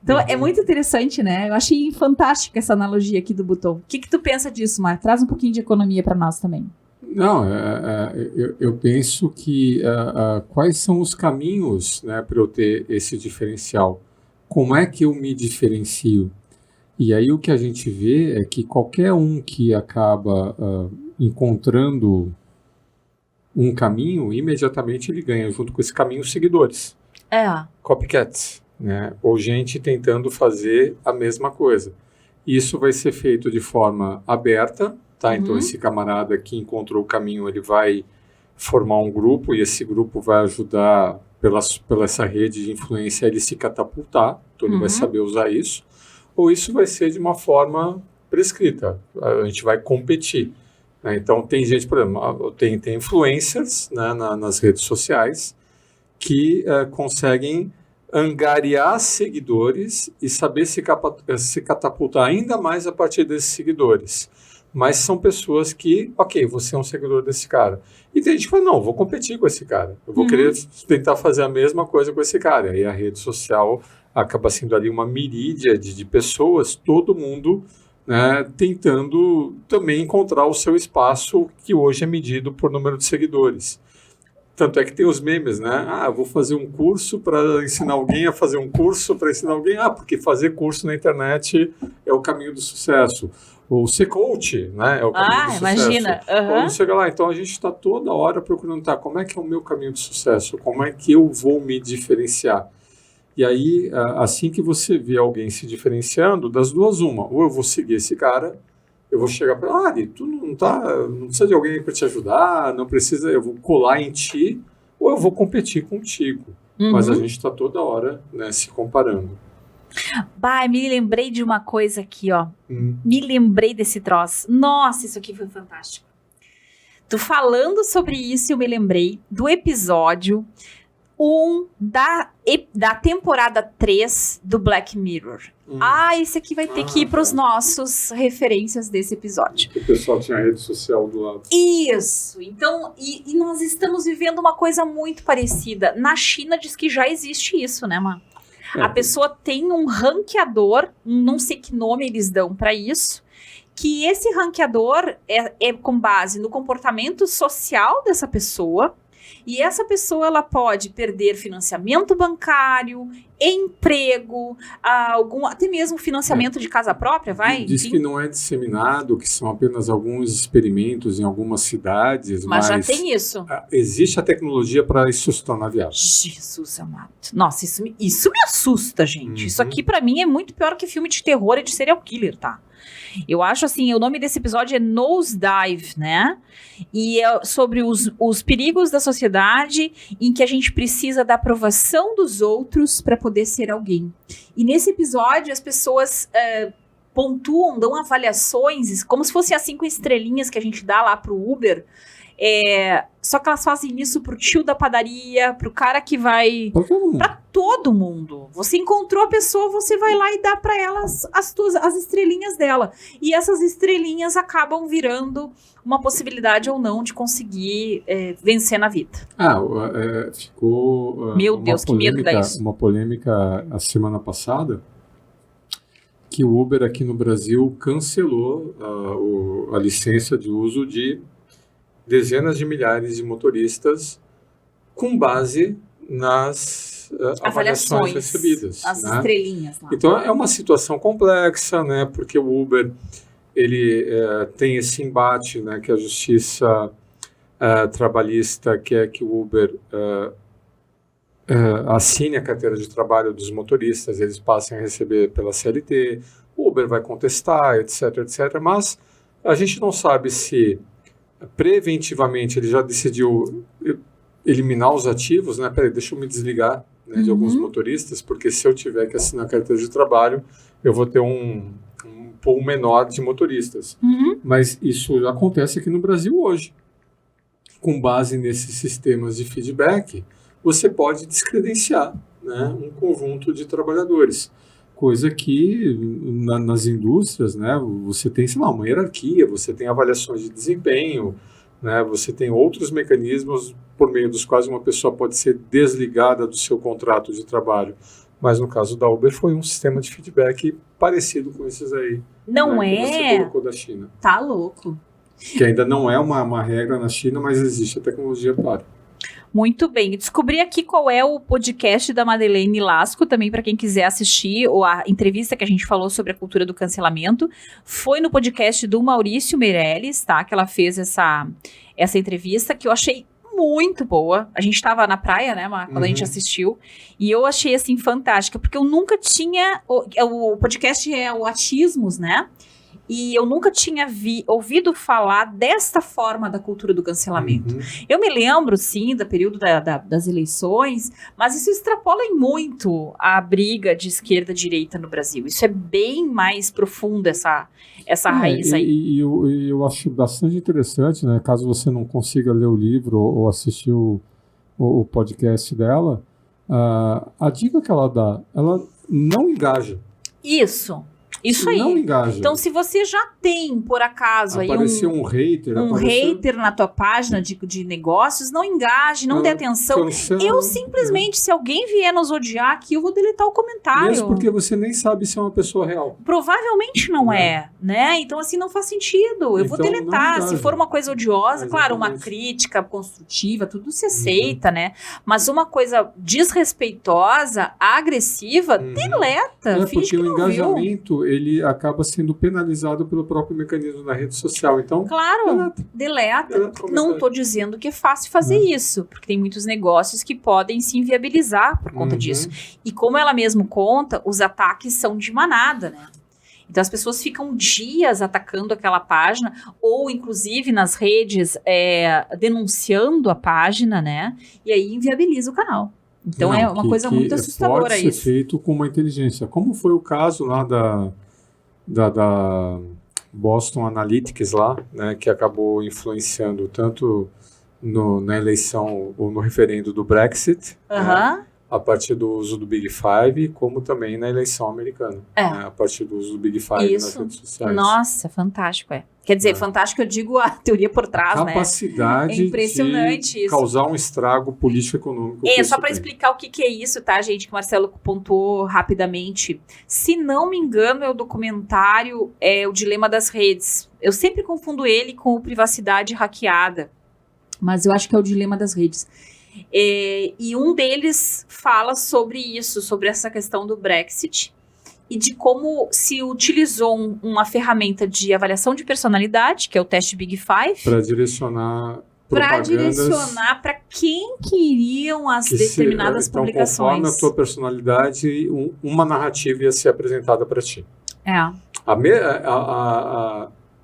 Então, é muito interessante, né? Eu achei fantástica essa analogia aqui do Button. O que tu pensa disso, Mar? Traz um pouquinho de economia para nós também. Não, eu penso que quais são os caminhos, né, para eu ter esse diferencial? Como é que eu me diferencio? E aí o que a gente vê é que qualquer um que acaba encontrando um caminho, imediatamente ele ganha junto com esse caminho seguidores. Copycats. Né? Ou gente tentando fazer a mesma coisa. Isso vai ser feito de forma aberta, tá? Então esse camarada que encontrou o caminho, ele vai formar um grupo e esse grupo vai ajudar pela essa rede de influência ele se catapultar, então ele vai saber usar isso. Ou isso vai ser de uma forma prescrita, a gente vai competir. Né? Então tem gente, por exemplo, tem influencers, né, nas redes sociais que conseguem angariar seguidores e saber se catapultar ainda mais a partir desses seguidores. Mas são pessoas que, ok, você é um seguidor desse cara. E tem gente que fala, não, vou competir com esse cara. Eu vou querer tentar fazer a mesma coisa com esse cara. E a rede social acaba sendo ali uma miríade de pessoas, todo mundo, né, tentando também encontrar o seu espaço, que hoje é medido por número de seguidores. Tanto é que tem os memes, né? Vou fazer um curso para ensinar alguém a fazer um curso para ensinar alguém. Porque fazer curso na internet é o caminho do sucesso. Ou ser coach, né? É o caminho do sucesso. Imagina. Ou não chega lá. Então, a gente está toda hora procurando, como é que é o meu caminho de sucesso? Como é que eu vou me diferenciar? E aí, assim que você vê alguém se diferenciando, das duas, uma. Ou eu vou seguir esse cara, eu vou chegar para ele, tu não precisa de alguém para te ajudar, não precisa, eu vou colar em ti, ou eu vou competir contigo. Mas a gente está toda hora, né, se comparando. Me lembrei de uma coisa aqui, ó. Me lembrei desse troço. Nossa, isso aqui foi fantástico. Tu falando sobre isso, eu me lembrei do episódio 1 da temporada 3 do Black Mirror. Esse aqui vai ter que ir para os nossos referências desse episódio. O pessoal tinha a rede social do lado. Isso. Então, e nós estamos vivendo uma coisa muito parecida. Na China diz que já existe isso, né, Má? A pessoa tem um ranqueador, não sei que nome eles dão para isso, que esse ranqueador é com base no comportamento social dessa pessoa. E essa pessoa, ela pode perder financiamento bancário, emprego, até mesmo financiamento de casa própria, Diz que não é disseminado, que são apenas alguns experimentos em algumas cidades. Mas já tem isso. Existe a tecnologia para isso se tornar viável. Jesus amado. Nossa, isso me assusta, gente. Isso aqui, para mim, é muito pior que filme de terror e de serial killer, tá? Eu acho assim, o nome desse episódio é Nosedive, né? E é sobre os perigos da sociedade em que a gente precisa da aprovação dos outros para poder ser alguém. E nesse episódio as pessoas pontuam, dão avaliações, como se fossem as 5 estrelinhas que a gente dá lá pro Uber. Só que elas fazem isso pro tio da padaria, pro cara que vai... Pra todo mundo. Você encontrou a pessoa, você vai lá e dá pra ela as estrelinhas dela. E essas estrelinhas acabam virando uma possibilidade ou não de conseguir vencer na vida. Ficou... Meu Deus, que medo daí isso. Uma polêmica a semana passada, que o Uber aqui no Brasil cancelou a licença de uso de dezenas de milhares de motoristas com base nas avaliações recebidas. As né? estrelinhas lá. Então é uma situação complexa, né? Porque o Uber ele tem esse embate, né? Que a justiça trabalhista quer que o Uber assine a carteira de trabalho dos motoristas, eles passem a receber pela CLT, o Uber vai contestar, etc, etc. Mas a gente não sabe se preventivamente ele já decidiu eliminar os ativos, né? Peraí, deixa eu me desligar, né, de alguns motoristas, porque se eu tiver que assinar a carteira de trabalho, eu vou ter um pool menor de motoristas. Mas isso acontece aqui no Brasil hoje. Com base nesses sistemas de feedback, você pode descredenciar, né, um conjunto de trabalhadores. Coisa que nas indústrias, né, você tem, sei lá, uma hierarquia, você tem avaliações de desempenho, né, você tem outros mecanismos por meio dos quais uma pessoa pode ser desligada do seu contrato de trabalho. Mas no caso da Uber foi um sistema de feedback parecido com esses aí. Não né, que você é? colocou da China. Tá louco. Que ainda não é uma regra na China, mas existe a tecnologia para. Muito bem. Descobri aqui qual é o podcast da Madeleine Lasco, também para quem quiser assistir, ou a entrevista que a gente falou sobre a cultura do cancelamento. Foi no podcast do Maurício Meirelles, tá? Que ela fez essa entrevista, que eu achei muito boa. A gente estava na praia, né, quando a gente assistiu, e eu achei, assim, fantástica, porque eu nunca tinha... O podcast é o Achismos, né? E eu nunca tinha ouvido falar desta forma da cultura do cancelamento. Eu me lembro, sim, do período das eleições, mas isso extrapola em muito a briga de esquerda e direita no Brasil. Isso é bem mais profundo, essa raiz aí. E eu acho bastante interessante, né? Caso você não consiga ler o livro ou assistir o podcast dela, a dica que ela dá, ela não engaja. Isso aí. Não engaja. Então, se você já tem, por acaso, apareceu aí um hater, hater na tua página de negócios, não engaje, não dê atenção. Eu simplesmente, se alguém vier nos odiar aqui, eu vou deletar o comentário. Mesmo porque você nem sabe se é uma pessoa real. Provavelmente não é, né? Então, assim, não faz sentido. Eu vou deletar. Se for uma coisa odiosa, claro, uma crítica construtiva, tudo se aceita, né? Mas uma coisa desrespeitosa, agressiva, deleta. Finge porque que o não engajamento ele acaba sendo penalizado pelo próprio mecanismo da rede social. Então, claro, deleta. Não estou dizendo que é fácil fazer isso, porque tem muitos negócios que podem se inviabilizar por conta disso. E como ela mesmo conta, os ataques são de manada, né? Então as pessoas ficam dias atacando aquela página, ou inclusive nas redes denunciando a página, né? E aí inviabiliza o canal. Então é uma coisa muito assustadora isso. Pode ser feito com uma inteligência. Como foi o caso lá da Boston Analytics lá, né, que acabou influenciando tanto na eleição ou no referendo do Brexit, né, a partir do uso do Big Five, como também na eleição americana, né, a partir do uso do Big Five nas redes sociais. Nossa, fantástico, Quer dizer, fantástico, eu digo a teoria por trás, capacidade né? É impressionante de causar um estrago político-econômico. Só para explicar o que é isso, tá, gente? Que o Marcelo pontuou rapidamente. Se não me engano, é o documentário O Dilema das Redes. Eu sempre confundo ele com o Privacidade Hackeada, mas eu acho que é o Dilema das Redes. E um deles fala sobre isso, sobre essa questão do Brexit, e de como se utilizou uma ferramenta de avaliação de personalidade, que é o teste Big Five, para direcionar para quem queriam as determinadas publicações. Então, conforme a tua personalidade, uma narrativa ia ser apresentada para ti.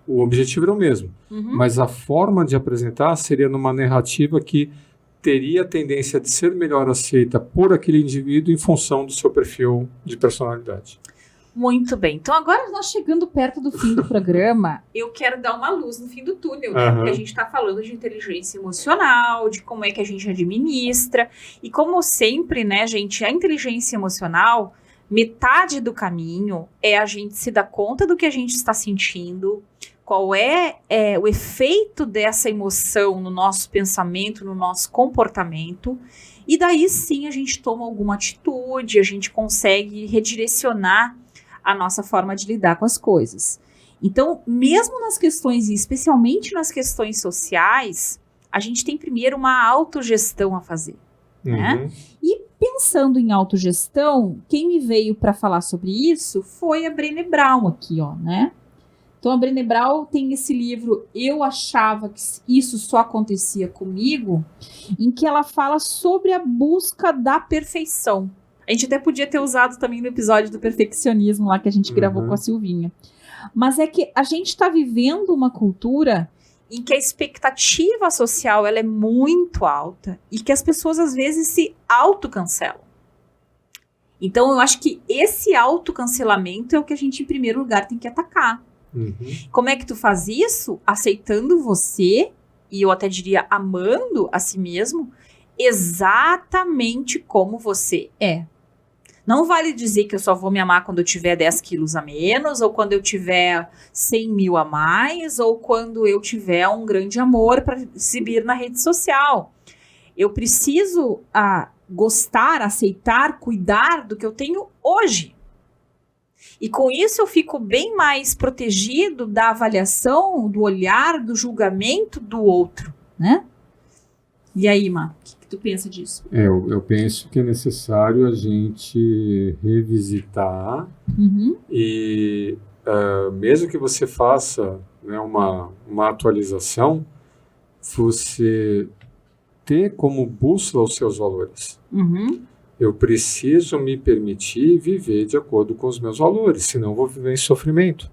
O objetivo era o mesmo, mas a forma de apresentar seria numa narrativa que teria a tendência de ser melhor aceita por aquele indivíduo em função do seu perfil de personalidade. Muito bem. Então, agora nós chegando perto do fim do programa, eu quero dar uma luz no fim do túnel, né? Porque a gente está falando de inteligência emocional, de como é que a gente administra. E como sempre, né, gente, a inteligência emocional, metade do caminho é a gente se dar conta do que a gente está sentindo, qual é o efeito dessa emoção no nosso pensamento, no nosso comportamento. E daí sim a gente toma alguma atitude, a gente consegue redirecionar a nossa forma de lidar com as coisas. Então, mesmo nas questões, e especialmente nas questões sociais, a gente tem primeiro uma autogestão a fazer, né? E pensando em autogestão, quem me veio para falar sobre isso foi a Brené Brown aqui, ó, né? Então, a Brené Brown tem esse livro, Eu Achava que Isso Só Acontecia Comigo, em que ela fala sobre a busca da perfeição. A gente até podia ter usado também no episódio do perfeccionismo lá que a gente gravou com a Silvinha. Mas é que a gente está vivendo uma cultura em que a expectativa social ela é muito alta e que as pessoas às vezes se autocancelam. Então eu acho que esse autocancelamento é o que a gente em primeiro lugar tem que atacar. Como é que tu faz isso? Aceitando você, e eu até diria amando a si mesmo, exatamente como você é. Não vale dizer que eu só vou me amar quando eu tiver 10 quilos a menos, ou quando eu tiver 100 mil a mais, ou quando eu tiver um grande amor para exibir na rede social. Eu preciso gostar, aceitar, cuidar do que eu tenho hoje. E com isso eu fico bem mais protegido da avaliação, do olhar, do julgamento do outro, né? E aí, Má, o que tu pensa disso? Eu penso que é necessário a gente revisitar e mesmo que você faça, né, uma atualização, você ter como bússola os seus valores. Eu preciso me permitir viver de acordo com os meus valores, senão eu vou viver em sofrimento.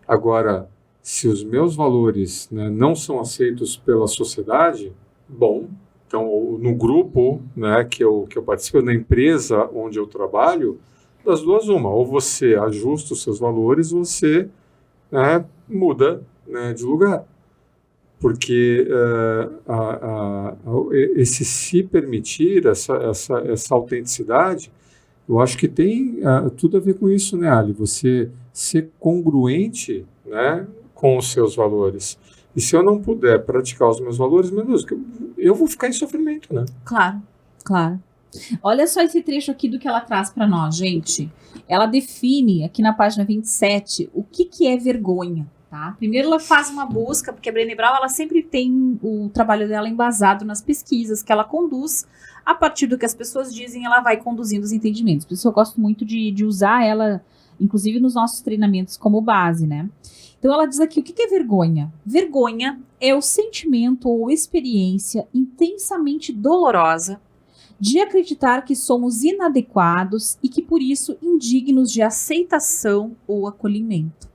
Agora, se os meus valores, né, não são aceitos pela sociedade, bom, então no grupo, né, que eu participo, na empresa onde eu trabalho, das duas uma, ou você ajusta os seus valores, ou você, né, muda, né, de lugar. Porque esse se permitir, essa autenticidade, eu acho que tem tudo a ver com isso, né, Ali? Você ser congruente, né, com os seus valores. E se eu não puder praticar os meus valores, meu Deus, eu vou ficar em sofrimento, né? Claro, claro. Olha só esse trecho aqui do que ela traz para nós, gente. Ela define, aqui na página 27, o que é vergonha. Tá? Primeiro ela faz uma busca, porque a Brené Brown ela sempre tem o trabalho dela embasado nas pesquisas que ela conduz, a partir do que as pessoas dizem, ela vai conduzindo os entendimentos. Por isso eu gosto muito de usar ela, inclusive nos nossos treinamentos como base, né? Então ela diz aqui, o que é vergonha? Vergonha é o sentimento ou experiência intensamente dolorosa de acreditar que somos inadequados e que por isso indignos de aceitação ou acolhimento.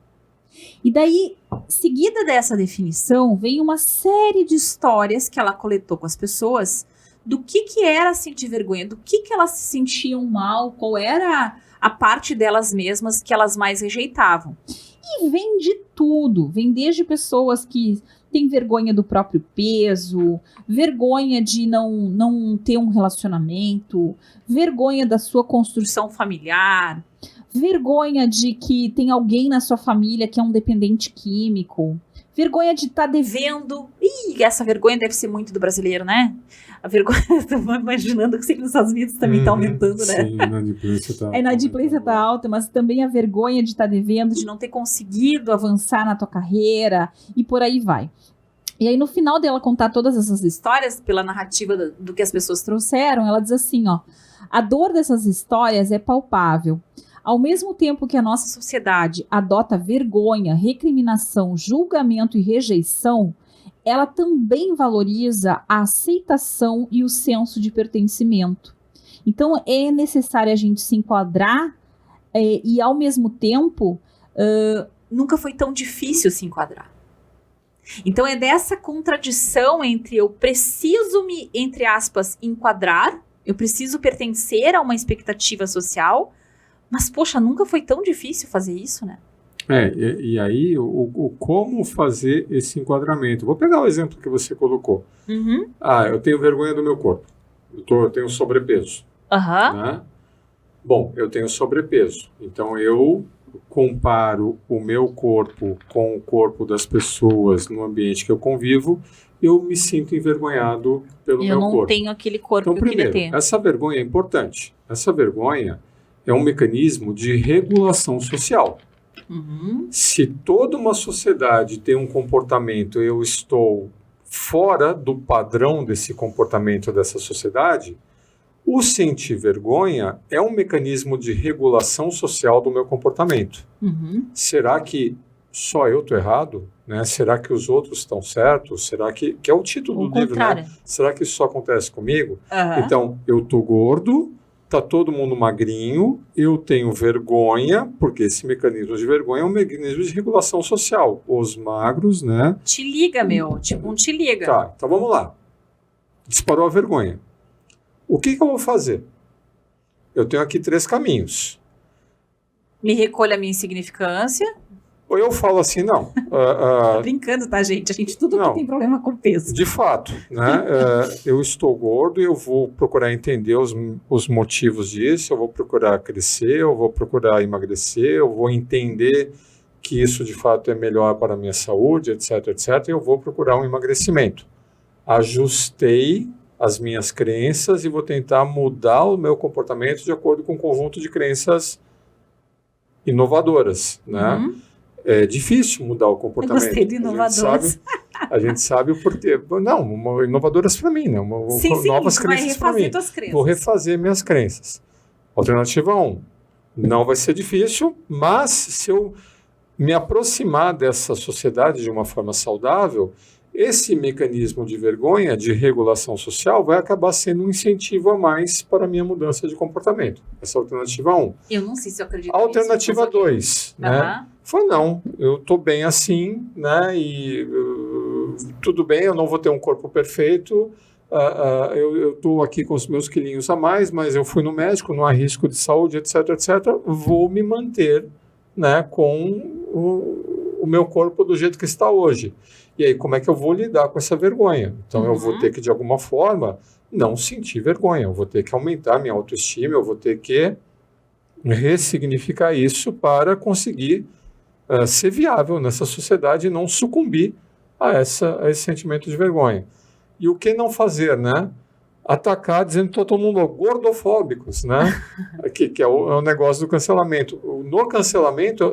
E daí, seguida dessa definição, vem uma série de histórias que ela coletou com as pessoas do que era sentir vergonha, do que elas se sentiam mal, qual era a parte delas mesmas que elas mais rejeitavam. E vem de tudo, vem desde pessoas que têm vergonha do próprio peso, vergonha de não ter um relacionamento, vergonha da sua construção familiar, vergonha de que tem alguém na sua família que é um dependente químico, vergonha de estar devendo. Ih, essa vergonha deve ser muito do brasileiro, né? A vergonha, estou imaginando que nos Estados Unidos também está aumentando, né? Sim, a inadimplência está a inadimplência está alta, mas também a vergonha de estar devendo, de não ter conseguido avançar na tua carreira e por aí vai. E aí no final dela contar todas essas histórias, pela narrativa do que as pessoas trouxeram, ela diz assim, ó, a dor dessas histórias é palpável. Ao mesmo tempo que a nossa sociedade adota vergonha, recriminação, julgamento e rejeição, ela também valoriza a aceitação e o senso de pertencimento. Então, é necessário a gente se enquadrar e, ao mesmo tempo, nunca foi tão difícil se enquadrar. Então, é dessa contradição entre eu preciso me, entre aspas, enquadrar, eu preciso pertencer a uma expectativa social, mas, poxa, nunca foi tão difícil fazer isso, né? E aí, o como fazer esse enquadramento? Vou pegar o exemplo que você colocou. Eu tenho vergonha do meu corpo. Eu tenho sobrepeso. Né? Bom, eu tenho sobrepeso. Então, eu comparo o meu corpo com o corpo das pessoas no ambiente que eu convivo, eu me sinto envergonhado pelo meu corpo. Eu não tenho aquele corpo então, que eu queria ter. Essa vergonha é importante. Essa vergonha é um mecanismo de regulação social. Se toda uma sociedade tem um comportamento, eu estou fora do padrão desse comportamento dessa sociedade, o sentir vergonha é um mecanismo de regulação social do meu comportamento. Será que só eu estou errado? Né? Será que os outros estão certos? Será que é o título do livro, né? Será que isso só acontece comigo? Então, eu estou gordo, está todo mundo magrinho, eu tenho vergonha, porque esse mecanismo de vergonha é um mecanismo de regulação social. Os magros, né? Te liga, tipo um te liga. Tá, então vamos lá. Disparou a vergonha. O que eu vou fazer? Eu tenho aqui 3 caminhos. Me recolha a minha insignificância. Ou eu falo assim, não. Tô brincando, tá, gente? A gente tudo que tem problema com peso. De fato, né? Eu estou gordo e eu vou procurar entender os motivos disso, eu vou procurar crescer, eu vou procurar emagrecer, eu vou entender que isso de fato é melhor para a minha saúde, etc, etc, e eu vou procurar um emagrecimento. Ajustei as minhas crenças e vou tentar mudar o meu comportamento de acordo com um conjunto de crenças inovadoras, né? É difícil mudar o comportamento. Eu gostei de inovadoras. A gente sabe o porquê. Não, inovadoras para mim, né? Novas crenças para mim. Vou refazer minhas crenças. Alternativa 1. Não vai ser difícil, mas se eu me aproximar dessa sociedade de uma forma saudável, esse mecanismo de vergonha, de regulação social, vai acabar sendo um incentivo a mais para a minha mudança de comportamento. Essa é a alternativa 1. Eu não sei se eu acredito nisso. Alternativa 2, né? Foi não, eu estou bem assim, né? E tudo bem, eu não vou ter um corpo perfeito, eu estou aqui com os meus quilinhos a mais, mas eu fui no médico, não há risco de saúde, etc, etc. Vou me manter, né, com o meu corpo do jeito que está hoje. E aí, como é que eu vou lidar com essa vergonha? Então, eu vou ter que, de alguma forma, não sentir vergonha. Eu vou ter que aumentar minha autoestima, eu vou ter que ressignificar isso para conseguir ser viável nessa sociedade e não sucumbir a esse sentimento de vergonha. E o que não fazer, né? Atacar dizendo que todo mundo gordofóbicos, né? que é o negócio do cancelamento. No cancelamento,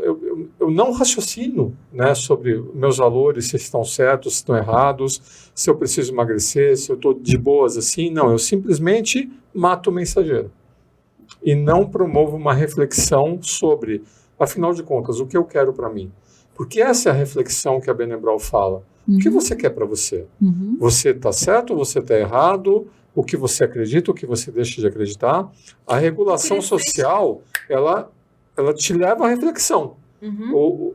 eu não raciocino, né, sobre meus valores, se estão certos, se estão errados, se eu preciso emagrecer, se eu estou de boas assim. Não, eu simplesmente mato o mensageiro. E não promovo uma reflexão sobre, afinal de contas, o que eu quero para mim. Porque essa é a reflexão que a Benebral fala. O que você quer para você? Você está certo ou você está errado? O que você acredita, o que você deixa de acreditar? A regulação social, ela te leva à reflexão.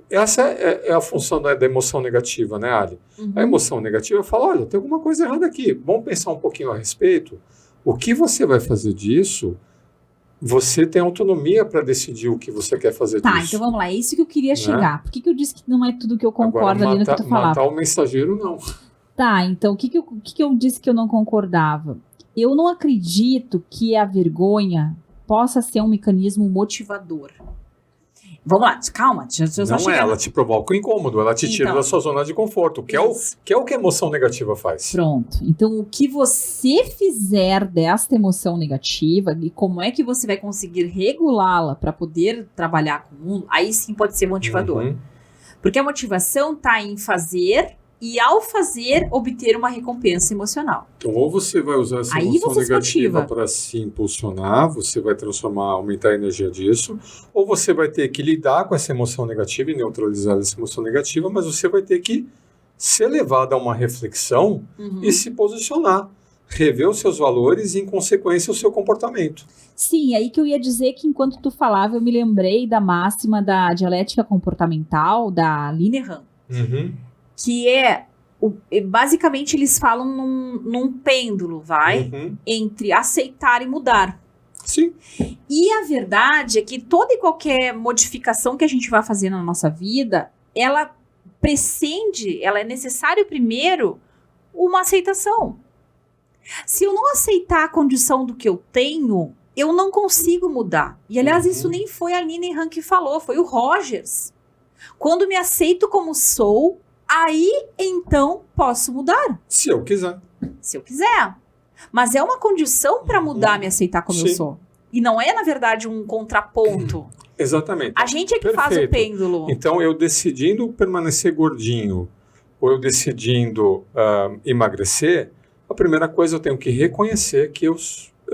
Essa é a função da emoção negativa, né, Ali? A emoção negativa fala, olha, tem alguma coisa errada aqui. Vamos pensar um pouquinho a respeito. O que você vai fazer disso? Você tem autonomia para decidir o que você quer fazer disso. Tá, então vamos lá. É isso que eu queria chegar. Por que eu disse que não é tudo que eu concordo ali no que tu falava? Matar o mensageiro, não. Tá, então o que eu disse que eu não concordava? Eu não acredito que a vergonha possa ser um mecanismo motivador. Vamos lá, calma. Não é, ela te provoca o incômodo, ela te tira da sua zona de conforto, que é o que a emoção negativa faz. Pronto. Então, o que você fizer desta emoção negativa e como é que você vai conseguir regulá-la para poder trabalhar com o mundo, aí sim pode ser motivador. Porque a motivação está em fazer e, ao fazer, obter uma recompensa emocional. Então, ou você vai usar essa emoção negativa para se impulsionar, você vai transformar, aumentar a energia disso, ou você vai ter que lidar com essa emoção negativa e neutralizar essa emoção negativa, mas você vai ter que ser levado a uma reflexão e se posicionar, rever os seus valores e, em consequência, o seu comportamento. Sim, aí que eu ia dizer que, enquanto tu falava, eu me lembrei da máxima da dialética comportamental, da Linehan. Que basicamente eles falam num pêndulo, entre aceitar e mudar. Sim. E a verdade é que toda e qualquer modificação que a gente vai fazer na nossa vida, ela é necessário primeiro uma aceitação. Se eu não aceitar a condição do que eu tenho, eu não consigo mudar. E aliás, isso nem foi a Linehan que falou, foi o Rogers. Quando me aceito como sou, aí, então, posso mudar. Se eu quiser. Se eu quiser. Mas é uma condição para mudar, me aceitar como eu sou. E não é, na verdade, um contraponto. Exatamente. A gente é que faz o pêndulo. Então, eu decidindo permanecer gordinho, ou eu decidindo emagrecer, a primeira coisa eu tenho que reconhecer que eu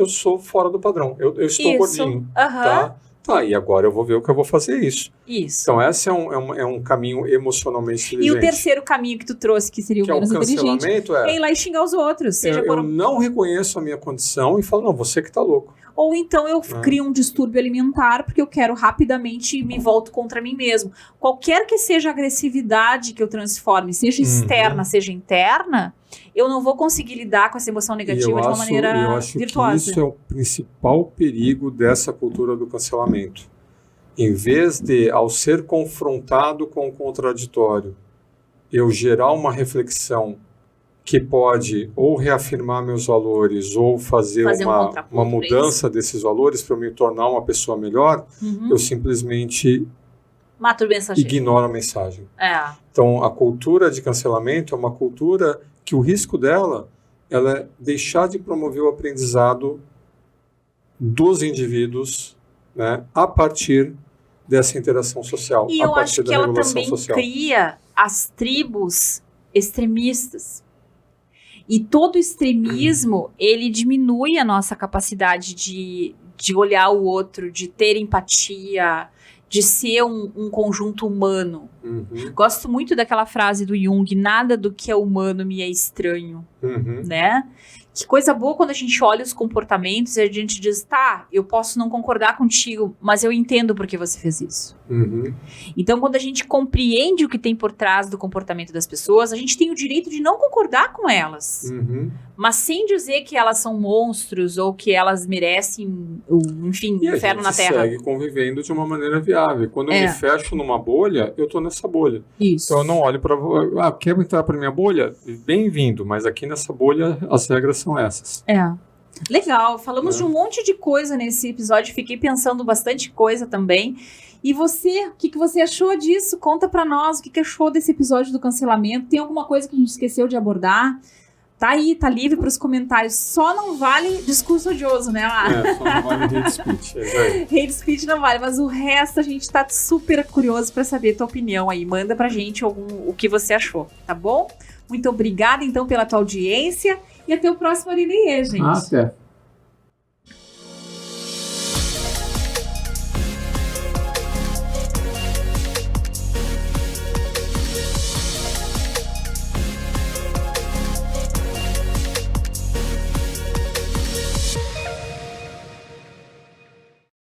sou fora do padrão. Eu estou gordinho. Tá, e agora eu vou ver o que eu vou fazer isso. Então, esse é um caminho emocionalmente inteligente. E o terceiro caminho que tu trouxe, que seria o menos inteligente, é ir lá e xingar os outros. Eu não reconheço a minha condição e falo, não, você que tá louco. Ou então eu crio um distúrbio alimentar porque eu quero rapidamente me volto contra mim mesmo. Qualquer que seja a agressividade que eu transforme, seja externa, seja interna, eu não vou conseguir lidar com essa emoção negativa de uma maneira virtuosa. Eu acho que isso é o principal perigo dessa cultura do cancelamento. Em vez de, ao ser confrontado com o contraditório, eu gerar uma reflexão que pode ou reafirmar meus valores ou fazer uma mudança desses valores para eu me tornar uma pessoa melhor, eu simplesmente ignoro a mensagem. Então, a cultura de cancelamento é uma cultura que o risco dela é deixar de promover o aprendizado dos indivíduos, né, a partir dessa interação social. E eu acho que ela também cria as tribos extremistas. E todo extremismo, ele diminui a nossa capacidade de olhar o outro, de ter empatia, de ser um conjunto humano. Gosto muito daquela frase do Jung, nada do que é humano me é estranho, né? Que coisa boa quando a gente olha os comportamentos e a gente diz, tá, eu posso não concordar contigo, mas eu entendo por que você fez isso. Então, quando a gente compreende o que tem por trás do comportamento das pessoas, a gente tem o direito de não concordar com elas. Mas sem dizer que elas são monstros ou que elas merecem, enfim, o inferno na Terra. E a gente segue convivendo de uma maneira viável. Quando eu me fecho numa bolha, eu tô nessa bolha. Isso. Então, eu não olho para... quer entrar para minha bolha? Bem-vindo, mas aqui nessa bolha as regras são essas. Legal, falamos de um monte de coisa nesse episódio, fiquei pensando bastante coisa também. E você, o que você achou disso? Conta pra nós, o que achou desse episódio do cancelamento? Tem alguma coisa que a gente esqueceu de abordar? Tá aí, tá livre pros comentários. Só não vale discurso odioso, né, Lara? Só não vale hate speech. Hate speech não vale, mas o resto a gente tá super curioso pra saber a tua opinião aí. Manda pra gente o que você achou, tá bom? Muito obrigada, então, pela tua audiência. E até o próximo Arineiê, gente. Até.